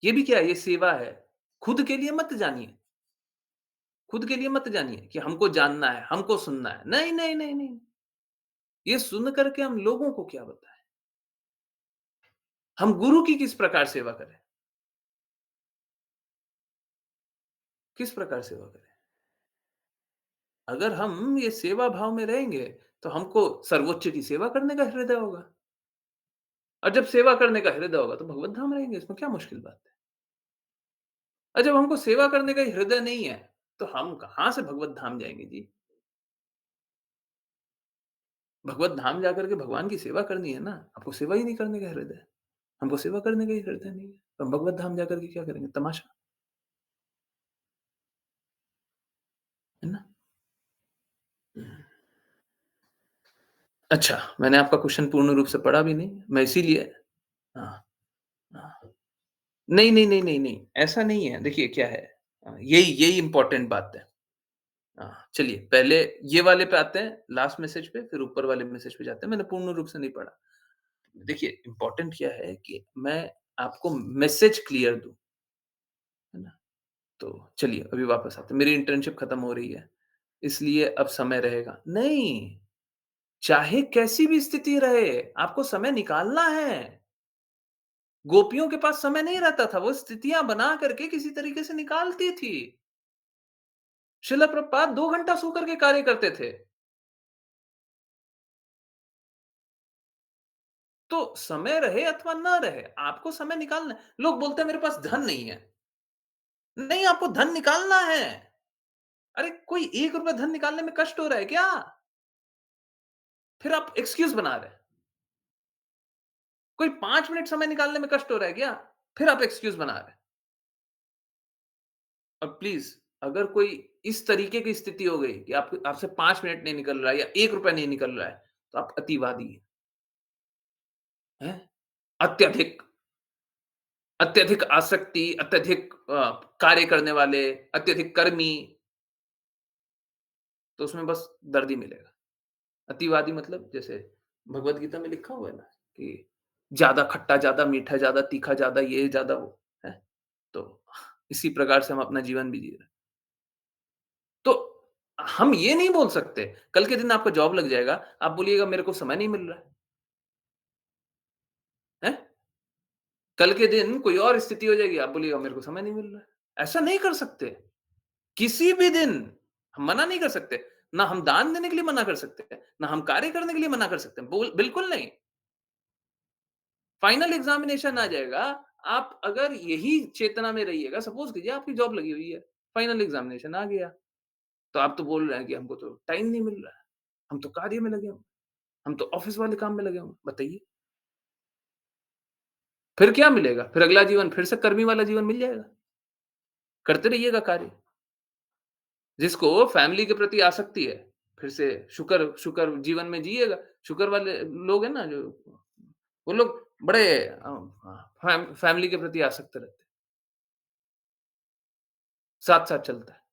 ये भी क्या है? ये सेवा है। खुद के लिए मत जानिए, खुद के लिए मत जानिए कि हमको जानना है, हमको सुनना है। नहीं, नहीं, नहीं, नहीं। ये सुन कर के हम लोगों को क्या बताएँ? हम गुरु की किस प्रकार सेवा करें? किस प्रकार सेवा करें? अगर हम ये सेवा भाव में रहेंगे, तो हमको सर्वोच्च की सेवा करने का हृदय होगा। और जब सेवा करने का हृदय होगा, तो भगवत धाम रहेंगे, इसमें क्या मुश्किल बात है? और जब हमको सेवा करने का ही हृदय नहीं है, तो हम कहाँ से भगवत धाम जाएँगे जी? भगवत धाम जाकर के भगवान की सेवा करनी है ना, आपको सेवा ही नहीं करने का हृदय है। हमको सेवा करने का ही हृदय नहीं है, तो हम भगवत धाम जाकर के क्या करेंगे? तमाशा, है ना? अच्छा, मैंने आपका क्वेश्चन पूर्ण रूप से पढ़ा भी नहीं, मैं इसीलिए हाँ, हाँ। नहीं, नहीं, नहीं, नहीं, नहीं, ऐसा नहीं है। देखिए क्या है यही यही इम्पोर्टेंट बात है। चलिए पहले ये वाले पे आते हैं, लास्ट मैसेज पे, फिर ऊपर वाले मैसेज पे जाते हैं। मैंने पूर्ण रूप से नहीं पढ़ा। देखिए इम्पोर्टेंट क्या है कि मैं आपको मैसेज क्लियर दूँ, है ना? तो चलिए अभी वापस आते हैं। मेरी इंटर्नशिप खत्म हो रही है, इसलिए अब समय रहेगा। नहीं, चाहे कैसी भी स्थिति रहे, आपको समय निकालना है। गोपियों के पास समय नहीं रहता था, वो स्थितियाँ बना करके किसी तरीके से निकालती थी। शिला प्रभुपाद 2 घंटा सो कर के कार्य करते थे। तो समय रहे अथवा ना रहे, आपको समय निकालना है। लोग बोलते हैं मेरे पास धन नहीं है। नहीं, आपको धन निकालना है। अरे कोई ₹1 धन निकालने में कष्ट हो रहा है क्या? फिर आप एक्सक्यूज़ बना रहे हैं। कोई 5 मिनट समय निकालने में कष्ट हो रहा है क्या? फिर आप एक्सक्यूज़ बना रहे हैं। और प्लीज़ अगर कोई इस तरीके की स्थिति हो गई कि आप आपसे 5 मिनट नहीं निकल रहा है या ₹1 नहीं निकल रहा है, तो आप अतिवादी हैं। अत्यधिक अत्यधिक आसक्ति, अत्यधिक कार्य करने वाले, अत्यधिक कर्मी, तो उसमें बस दर्द ही मिलेगा। अतिवादी मतलब जैसे भगवत गीता में लिखा हुआ है ना कि ज़्यादा खट्टा, ज़्यादा मीठा, ज़्यादा तीखा, ज़्यादा ये, ज़्यादा वो, है? तो इसी प्रकार से हम अपना जीवन भी जी रहे हैं। तो हम ये नहीं बोल सकते, कल के दिन आपका जॉब लग जाएगा, आप बोलिएगा मेरे को समय नहीं मिल रहा है। कल के दिन कोई और स्थिति हो जाएगी, आप बोलिएगा मेरे को समय नहीं मिल रहा है। ऐसा नहीं कर सकते। किसी भी दिन हम मना नहीं कर सकते। ना हम दान देने के लिए मना कर सकते हैं, ना हम कार्य करने के लिए मना कर सकते हैं। बिल्कुल नहीं। फाइनल एग्जामिनेशन आ जाएगा, आप अगर यही चेतना में रहिएगा, सपोज़ कीजिए आपकी जॉब लगी हुई है, फाइनल एग्जामिनेशन आ गया, तो आप तो बोल रहे हैं कि हमको तो टाइम नहीं मिल रहा है, हम तो कार्य में लगे हुए हैं, हम तो ऑफ़िस वाले काम में लगे हुए हैं। बताइए, फिर क्या मिलेगा? फिर अगला जीवन फिर से कर्मी वाला जीवन मिल जाएगा। करते रहिएगा कार्य। जिसको फैमिली के प्रति आसक्ति है, फिर से शुकर शुकर जीवन में जिएगा। शुकर वाले लोग हैं ना जो, वो लोग बड़े फैमिली के प्रति आसक्त रहते हैं। साथ-साथ चलता है।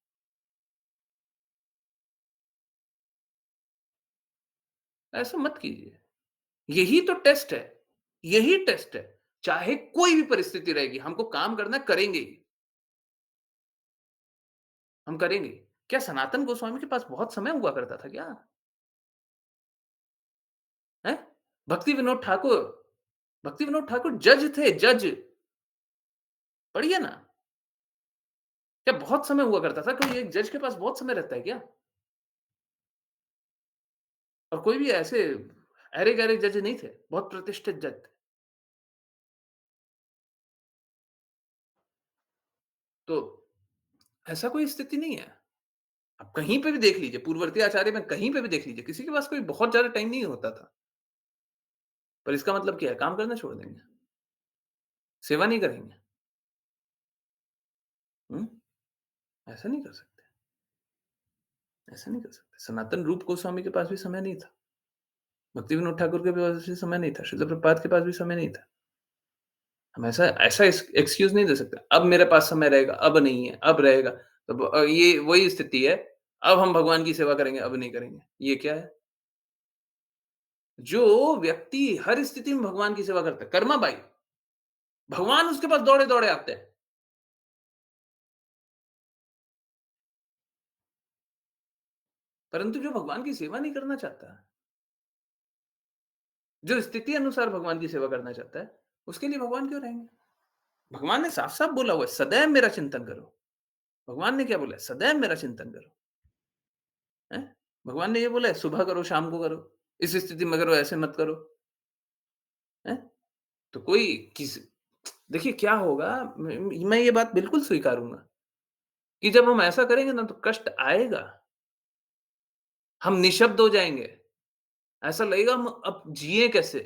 ऐसा मत कीजिए। यही तो टेस्ट है। यही टेस्ट है। चाहे कोई भी परिस्थिति रहेगी, हमको काम करना है, करेंगे ही। हम करेंगे। क्या सनातन गोस्वामी के पास बहुत समय हुआ करता था क्या? हैं? भक्ति विनोद ठाकुर भक्ति विनोद ठाकुर जज थे, जज। पढ़िए ना। क्या बहुत समय हुआ करता था? कोई एक जज के पास बहुत समय रहता है क्या? और कोई भी ऐसे अरे-गहरे जज नहीं थे, बहुत प्रतिष्ठित जज थे। तो ऐसा कोई स्थिति नहीं है। आप कहीं पे भी देख लीजिए, पूर्ववर्ती आचार्य में कहीं पे भी देख लीजिए, किसी के पास कोई बहुत ज़्यादा टाइम नहीं होता था। पर इसका मतलब क्या है? काम करना छोड़ देंगे, सेवा नहीं करेंगे। हुँ? ऐसा नहीं कर सकते, ऐसा नहीं कर सकते। सनातन रूप गोस्वामी के पास भी समय नहीं था। भक्ति विनोद ठाकुर के पास भी समय नहीं था। श्रील प्रभुपाद के पास भी समय नहीं था। हम ऐसा ऐसा एक्सक्यूज़ नहीं दे सकते। अब मेरे पास समय रहेगा, अब नहीं है, अब रहेगा। तो ये वही स्थिति है, अब हम भगवान की सेवा करेंगे, अब नहीं करेंगे। ये क्या है? जो व्यक्ति हर स्थिति में भगवान की सेवा करता है, कर्मा बाई, भगवान उसके पास दौड़े-दौड़े आते हैं। परंतु जो भगवान की सेवा नहीं करना चाहता, जो स्थिति अनुसार भगवान की सेवा करना चाहता है, उसके लिए भगवान क्यों रहेंगे? भगवान ने साफ-साफ बोला हुआ है, सदैव मेरा चिंतन करो। भगवान ने क्या बोला है? सदैव मेरा चिंतन करो, हैं? भगवान ने ये बोला है, सुबह करो, शाम को करो, इस स्थिति में करो, ऐसे मत करो, हैं? तो कोई किस देखिए क्या होगा, मैं ये बात बिल्कुल स्वीकारूँगा कि जब हम ऐसा करेंगे ना तो कष्ट आएगा, हम निःशब्द हो जाएँगे, ऐसा लगेगा हम अब जिएँ कैसे?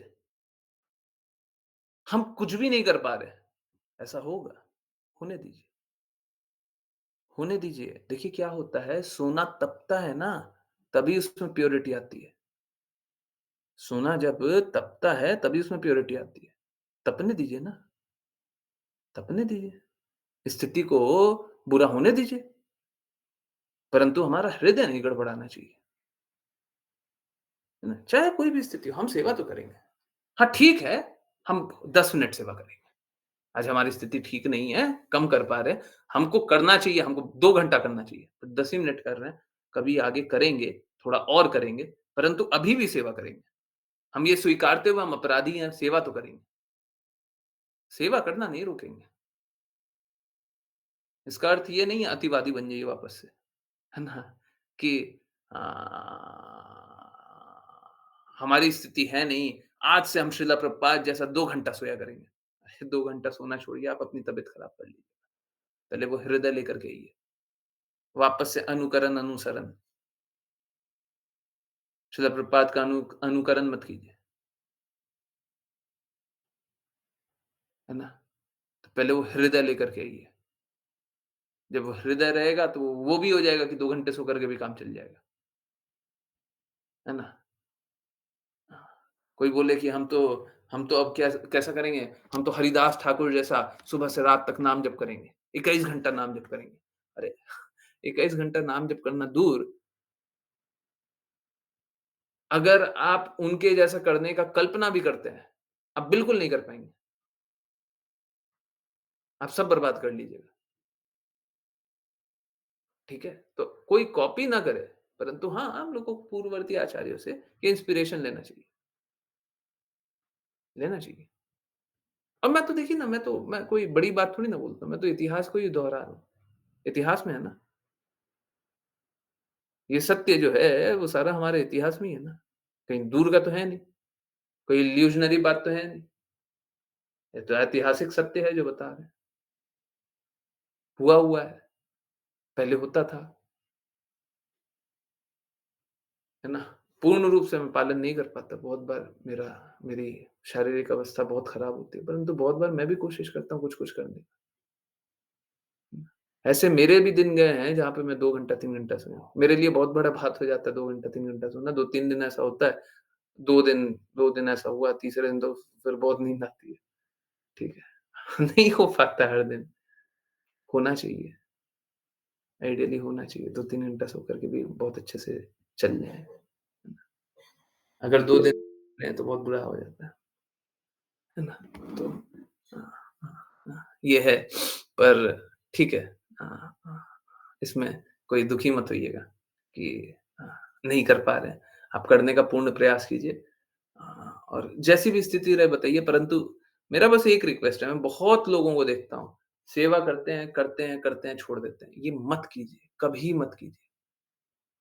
हम कुछ भी नहीं कर पा रहे, ऐसा होगा, होने दीजिए, होने दीजिए। देखिए क्या होता है, सोना तपता है ना, तभी उसमें प्योरिटी आती है। सोना जब तपता है तभी उसमें प्योरिटी आती है। तपने दीजिए ना, तपने दीजिए, स्थिति को बुरा होने दीजिए, परंतु हमारा हृदय नहीं गड़बड़ाना चाहिए, है ना? चाहे कोई भी स्थिति हो, हम सेवा तो करेंगे। हाँ, ठीक है, हम 10 मिनट सेवा करेंगे। आज हमारी स्थिति ठीक नहीं है, कम कर पा रहे हैं, हमको करना चाहिए, हमको 2 घंटा करना चाहिए, तो 10 ही मिनट कर रहे हैं, कभी आगे करेंगे, थोड़ा और करेंगे, परंतु अभी भी सेवा करेंगे। हम ये स्वीकारते हुए हम अपराधी हैं, सेवा तो करेंगे। सेवा करना नहीं रोकेंगे। इसका अर्थ ये नहीं है अतिवादी बन जाइए वापस से, है ना? कि अ, हमारी स्थिति है नहीं, आज से हम श्रीला प्रभुपाद जैसा 2 घंटा सोया करेंगे। अरे 2 घंटा सोना छोड़िए, आप अपनी तबीयत खराब कर लीजिए। पहले वो हृदय लेकर के आइए। वापस से अनुकरण, अनुसरण। श्रील प्रभुपाद का अनुकरण मत कीजिए, है ना? तो पहले वो हृदय लेकर के आइए। जब वो हृदय रहेगा तो वो भी हो जाएगा कि 2 घंटे सो करके भी काम चल जाएगा, है ना? हाँ, कोई बोले कि हम तो अब क्या कैसा करेंगे? हम तो हरिदास ठाकुर जैसा सुबह से रात तक नाम जप करेंगे, 21 घंटा नाम जप करेंगे। अरे 21 घंटा नाम जप करना दूर, अगर आप उनके जैसा करने का कल्पना भी करते हैं, आप बिल्कुल नहीं कर पाएँगे। आप सब बर्बाद कर लीजिएगा, ठीक है? तो कोई कॉपी ना करे, परंतु हाँ, हम लोग को पूर्ववर्ती आचार्यों से ये इंस्पिरेशन लेना चाहिए। और मैं तो देखिए ना, मैं कोई बड़ी बात थोड़ी ना बोलता हूँ, मैं तो इतिहास को ही दोहरा रहा हूँ। इतिहास में है ना, ये सत्य जो है वो सारा हमारे इतिहास में ही है ना, कहीं दूर का तो है नहीं, कोई इल्यूज़नरी बात तो है नहीं, ये तो ऐतिहासिक सत्य है जो बता रहे हैं, हुआ है, पहले होता था, है ना? पूर्ण रूप से मैं पालन नहीं कर पाता, बहुत बार मेरी शारीरिक अवस्था बहुत खराब होती है, परंतु बहुत बार मैं भी कोशिश करता हूँ कुछ-कुछ करने की। ऐसे मेरे भी दिन गए हैं जहाँ पे मैं 2 घंटा 3 घंटा सोया। मेरे लिए बहुत बड़ा बात हो जाता है 2 घंटा 3 घंटा सोना, 2-3 दिन ऐसा होता है, 2 दिन ऐसा हुआ, तीसरे दिन तो फिर बहुत नींद आती है, ठीक है। नहीं हो पाता हर दिन, होना चाहिए, आइडियली होना चाहिए, 2-3 घंटा सो कर के भी बहुत अच्छे से चल जाए। अगर 2 दिन रहे तो बहुत बुरा हो जाता है ना? तो हाँ, हाँ, हाँ, ये है, पर ठीक है। हाँ, हाँ, इसमें कोई दुखी मत होइएगा कि नहीं कर पा रहे हैं। आप करने का पूर्ण प्रयास कीजिए, और जैसी भी स्थिति रहे बताइए, परंतु मेरा बस एक रिक्वेस्ट है, मैं बहुत लोगों को देखता हूँ, सेवा करते हैं, छोड़ देते हैं। ये मत कीजिए, कभी मत कीजिए।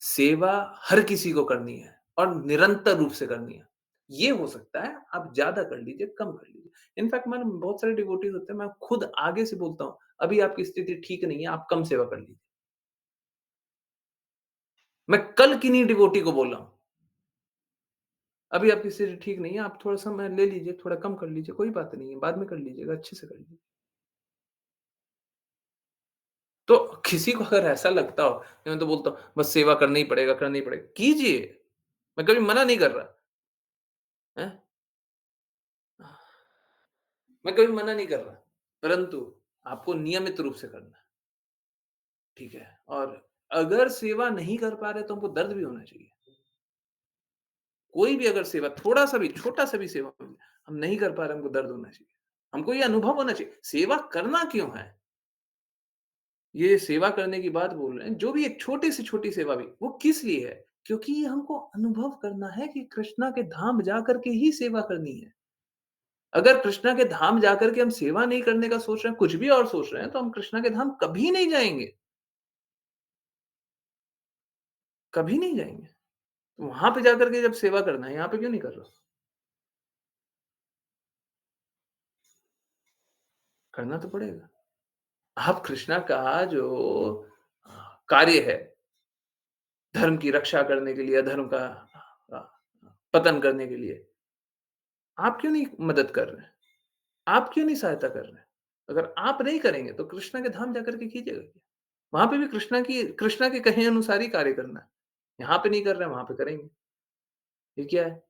सेवा हर किसी को करनी है और निरंतर रूप से करनी है। ये हो सकता है आप ज़्यादा कर लीजिए, कम कर लीजिए। इनफैक्ट मैंने बहुत सारे डिवोटीज़ होते हैं, मैं खुद आगे से बोलता हूँ, अभी आपकी स्थिति ठीक नहीं है, आप कम सेवा कर लीजिए। मैं कल किन्हीं डिवोटी को बोल रहा हूँ, अभी आपकी स्थिति ठीक नहीं है, आप थोड़ा समय ले लीजिए, थोड़ा कम कर लीजिए, कोई बात नहीं है, बाद में कर लीजिएगा, अच्छे से कर लीजिए। तो किसी को अगर ऐसा लगता हो, मैं तो बोलता हूँ, बस सेवा करना ही पड़ेगा, कीजिए। मैं कभी मना नहीं कर रहा, हैं? मैं कभी मना नहीं कर रहा, परंतु आपको नियमित रूप से करना है, ठीक है? और अगर सेवा नहीं कर पा रहे तो हमको दर्द भी होना चाहिए। कोई भी अगर सेवा थोड़ा-सा भी, छोटा-सा भी सेवा हम नहीं कर पा रहे, हमको दर्द होना चाहिए। हमको ये अनुभव होना चाहिए, सेवा करना क्यों है? ये सेवा करने की बात बोल रहे हैं, जो भी एक छोटी से छोटी सेवा भी, वो किस लिए है? क्योंकि हमको अनुभव करना है कि कृष्णा के धाम जाकर के ही सेवा करनी है। अगर कृष्णा के धाम जाकर के हम सेवा नहीं करने का सोच रहे हैं, कुछ भी और सोच रहे हैं, तो हम कृष्णा के धाम कभी नहीं जाएँगे। कभी नहीं जाएँगे। तो वहाँ पे जाकर के जब सेवा करना है, यहाँ पे क्यों नहीं कर रहे हो? करना तो पड़ेगा। आप कृष्णा का जो अ, कार्य है, धर्म की रक्षा करने के लिए, अधर्म का अ, पतन करने के लिए, आप क्यों नहीं मदद कर रहे हैं? आप क्यों नहीं सहायता कर रहे हैं? अगर आप नहीं करेंगे, तो कृष्णा के धाम जाकर के कीजिएगा क्या? वहाँ पे भी कृष्णा के कहे अनुसार ही कार्य करना है। यहाँ पे नहीं कर रहे हैं, वहाँ पे करेंगे। ये क्या है?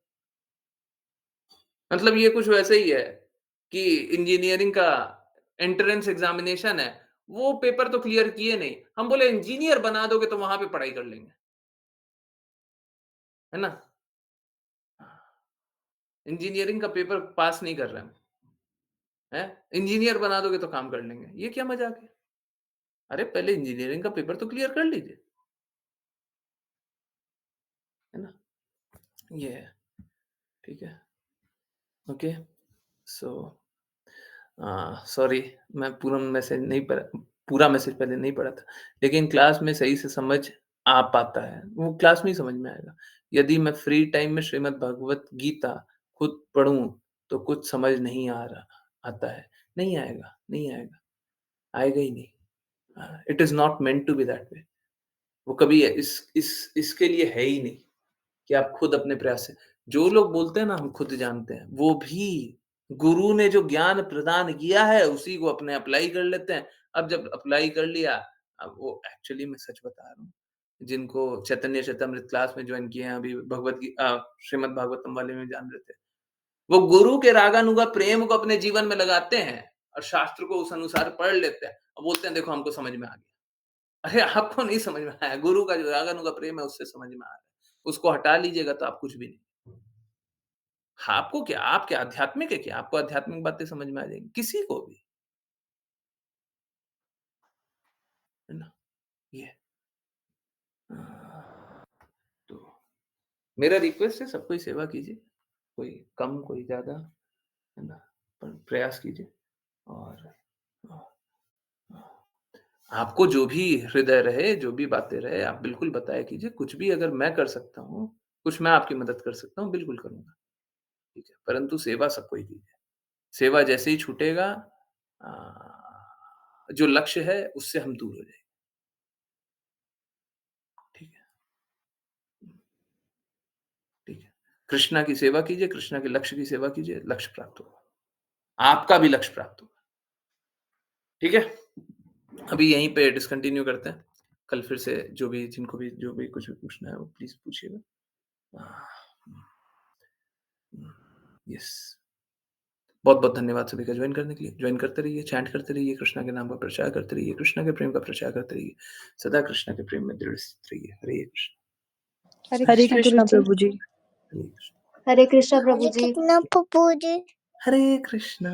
मतलब ये कुछ वैसे ही है कि इंजीनियरिंग का एंट्रेंस एग्ज़ामिनेशन है, वो पेपर तो क्लियर किए नहीं। हम बोले इंजीनियर बना दोगे तो वहाँ पे पढ़ाई कर लेंगे। है ना? इंजीनियरिंग का पेपर पास नहीं कर रहे हम, हैं? इंजीनियर बना दोगे तो काम कर लेंगे। ये क्या मज़ाक है? अरे पहले इंजीनियरिंग का पेपर तो क्लियर कर लीजिए। है ना? ये है, ठीक है? ओके, सो सॉरी मैं पूरा मैसेज पहले नहीं पढ़ा था, लेकिन क्लास में सही से समझ आ पाता है, वो क्लास में ही समझ में आएगा। यदि मैं फ्री टाइम में श्रीमद् भगवत गीता खुद पढ़ूँ, तो कुछ समझ नहीं आता है। नहीं आएगा, नहीं आएगा, आएगा ही नहीं। It is not meant to be that way. वो कभी इसके लिए है ही नहीं कि आप खुद अपने प्रयास से जो लोग बोलते हैं ना हम खुद जानते हैं, वो भी गुरु ने जो ज्ञान प्रदान किया है उसी को अपने अप्लाई कर लेते हैं। अब जब अप्लाई कर लिया, अब वो एक्चुअली मैं सच बता रहा हूँ, जिनको चैतन्य चैतामृत क्लास में जॉइन किए हैं अभी श्रीमद् भागवतम वाले में जान रहे थे। वो गुरु के रागानुगा प्रेम को अपने जीवन में लगाते हैं और शास्त्र को उस अनुसार पढ़ लेते हैं और बोलते हैं देखो हमको समझ में आ गया। अरे आपको नहीं समझ में आया, गुरु का जो रागानुगा प्रेम है उससे समझ में आ रहा है। उसको हटा लीजिएगा तो आप कुछ भी नहीं। आपको क्या आप क्या आध्यात्मिक है क्या? आपको आध्यात्मिक बातें समझ में आ जाएँगी, किसी को भी, है ना? ये है। तो मेरा रिक्वेस्ट है सबको ही सेवा कीजिए, कोई कम, कोई ज़्यादा, है ना? पर प्रयास कीजिए और अ, आपको जो भी हृदय रहे, जो भी बातें रहे, आप बिल्कुल बताया कीजिए। कुछ भी अगर मैं कर सकता हूँ, कुछ मैं आपकी मदद कर सकता हूँ, बिल्कुल करूँगा, ठीक है? परंतु सेवा सबको ही कीजिए। सेवा जैसे ही छूटेगा जो लक्ष्य है उससे हम दूर हो जाएँगे, ठीक है? ठीक है। कृष्णा की सेवा कीजिए, कृष्णा के लक्ष्य की सेवा कीजिए, लक्ष्य प्राप्त होगा। आपका भी लक्ष्य प्राप्त होगा। ठीक है? अभी यहीं पे डिसकंटिन्यू करते हैं। कल फिर से जो भी कुछ भी पूछना है वो प्लीज़ पूछिएगा। यस। बहुत-बहुत धन्यवाद सभी का जॉइन करने के लिए। जॉइन करते रहिए, चैंट करते रहिए, कृष्णा के नाम का प्रचार करते रहिए, कृष्णा के प्रेम का प्रचार करते रहिए। सदा कृष्णा के प्रेम में दृढ़ स्थित रहिए। हरे कृष्ण। हरे कृष्णा प्रभु जी। हरे कृष्ण। हरे कृष्णा प्रभु जी। कितना पप्पू जी हरे कृष्णा।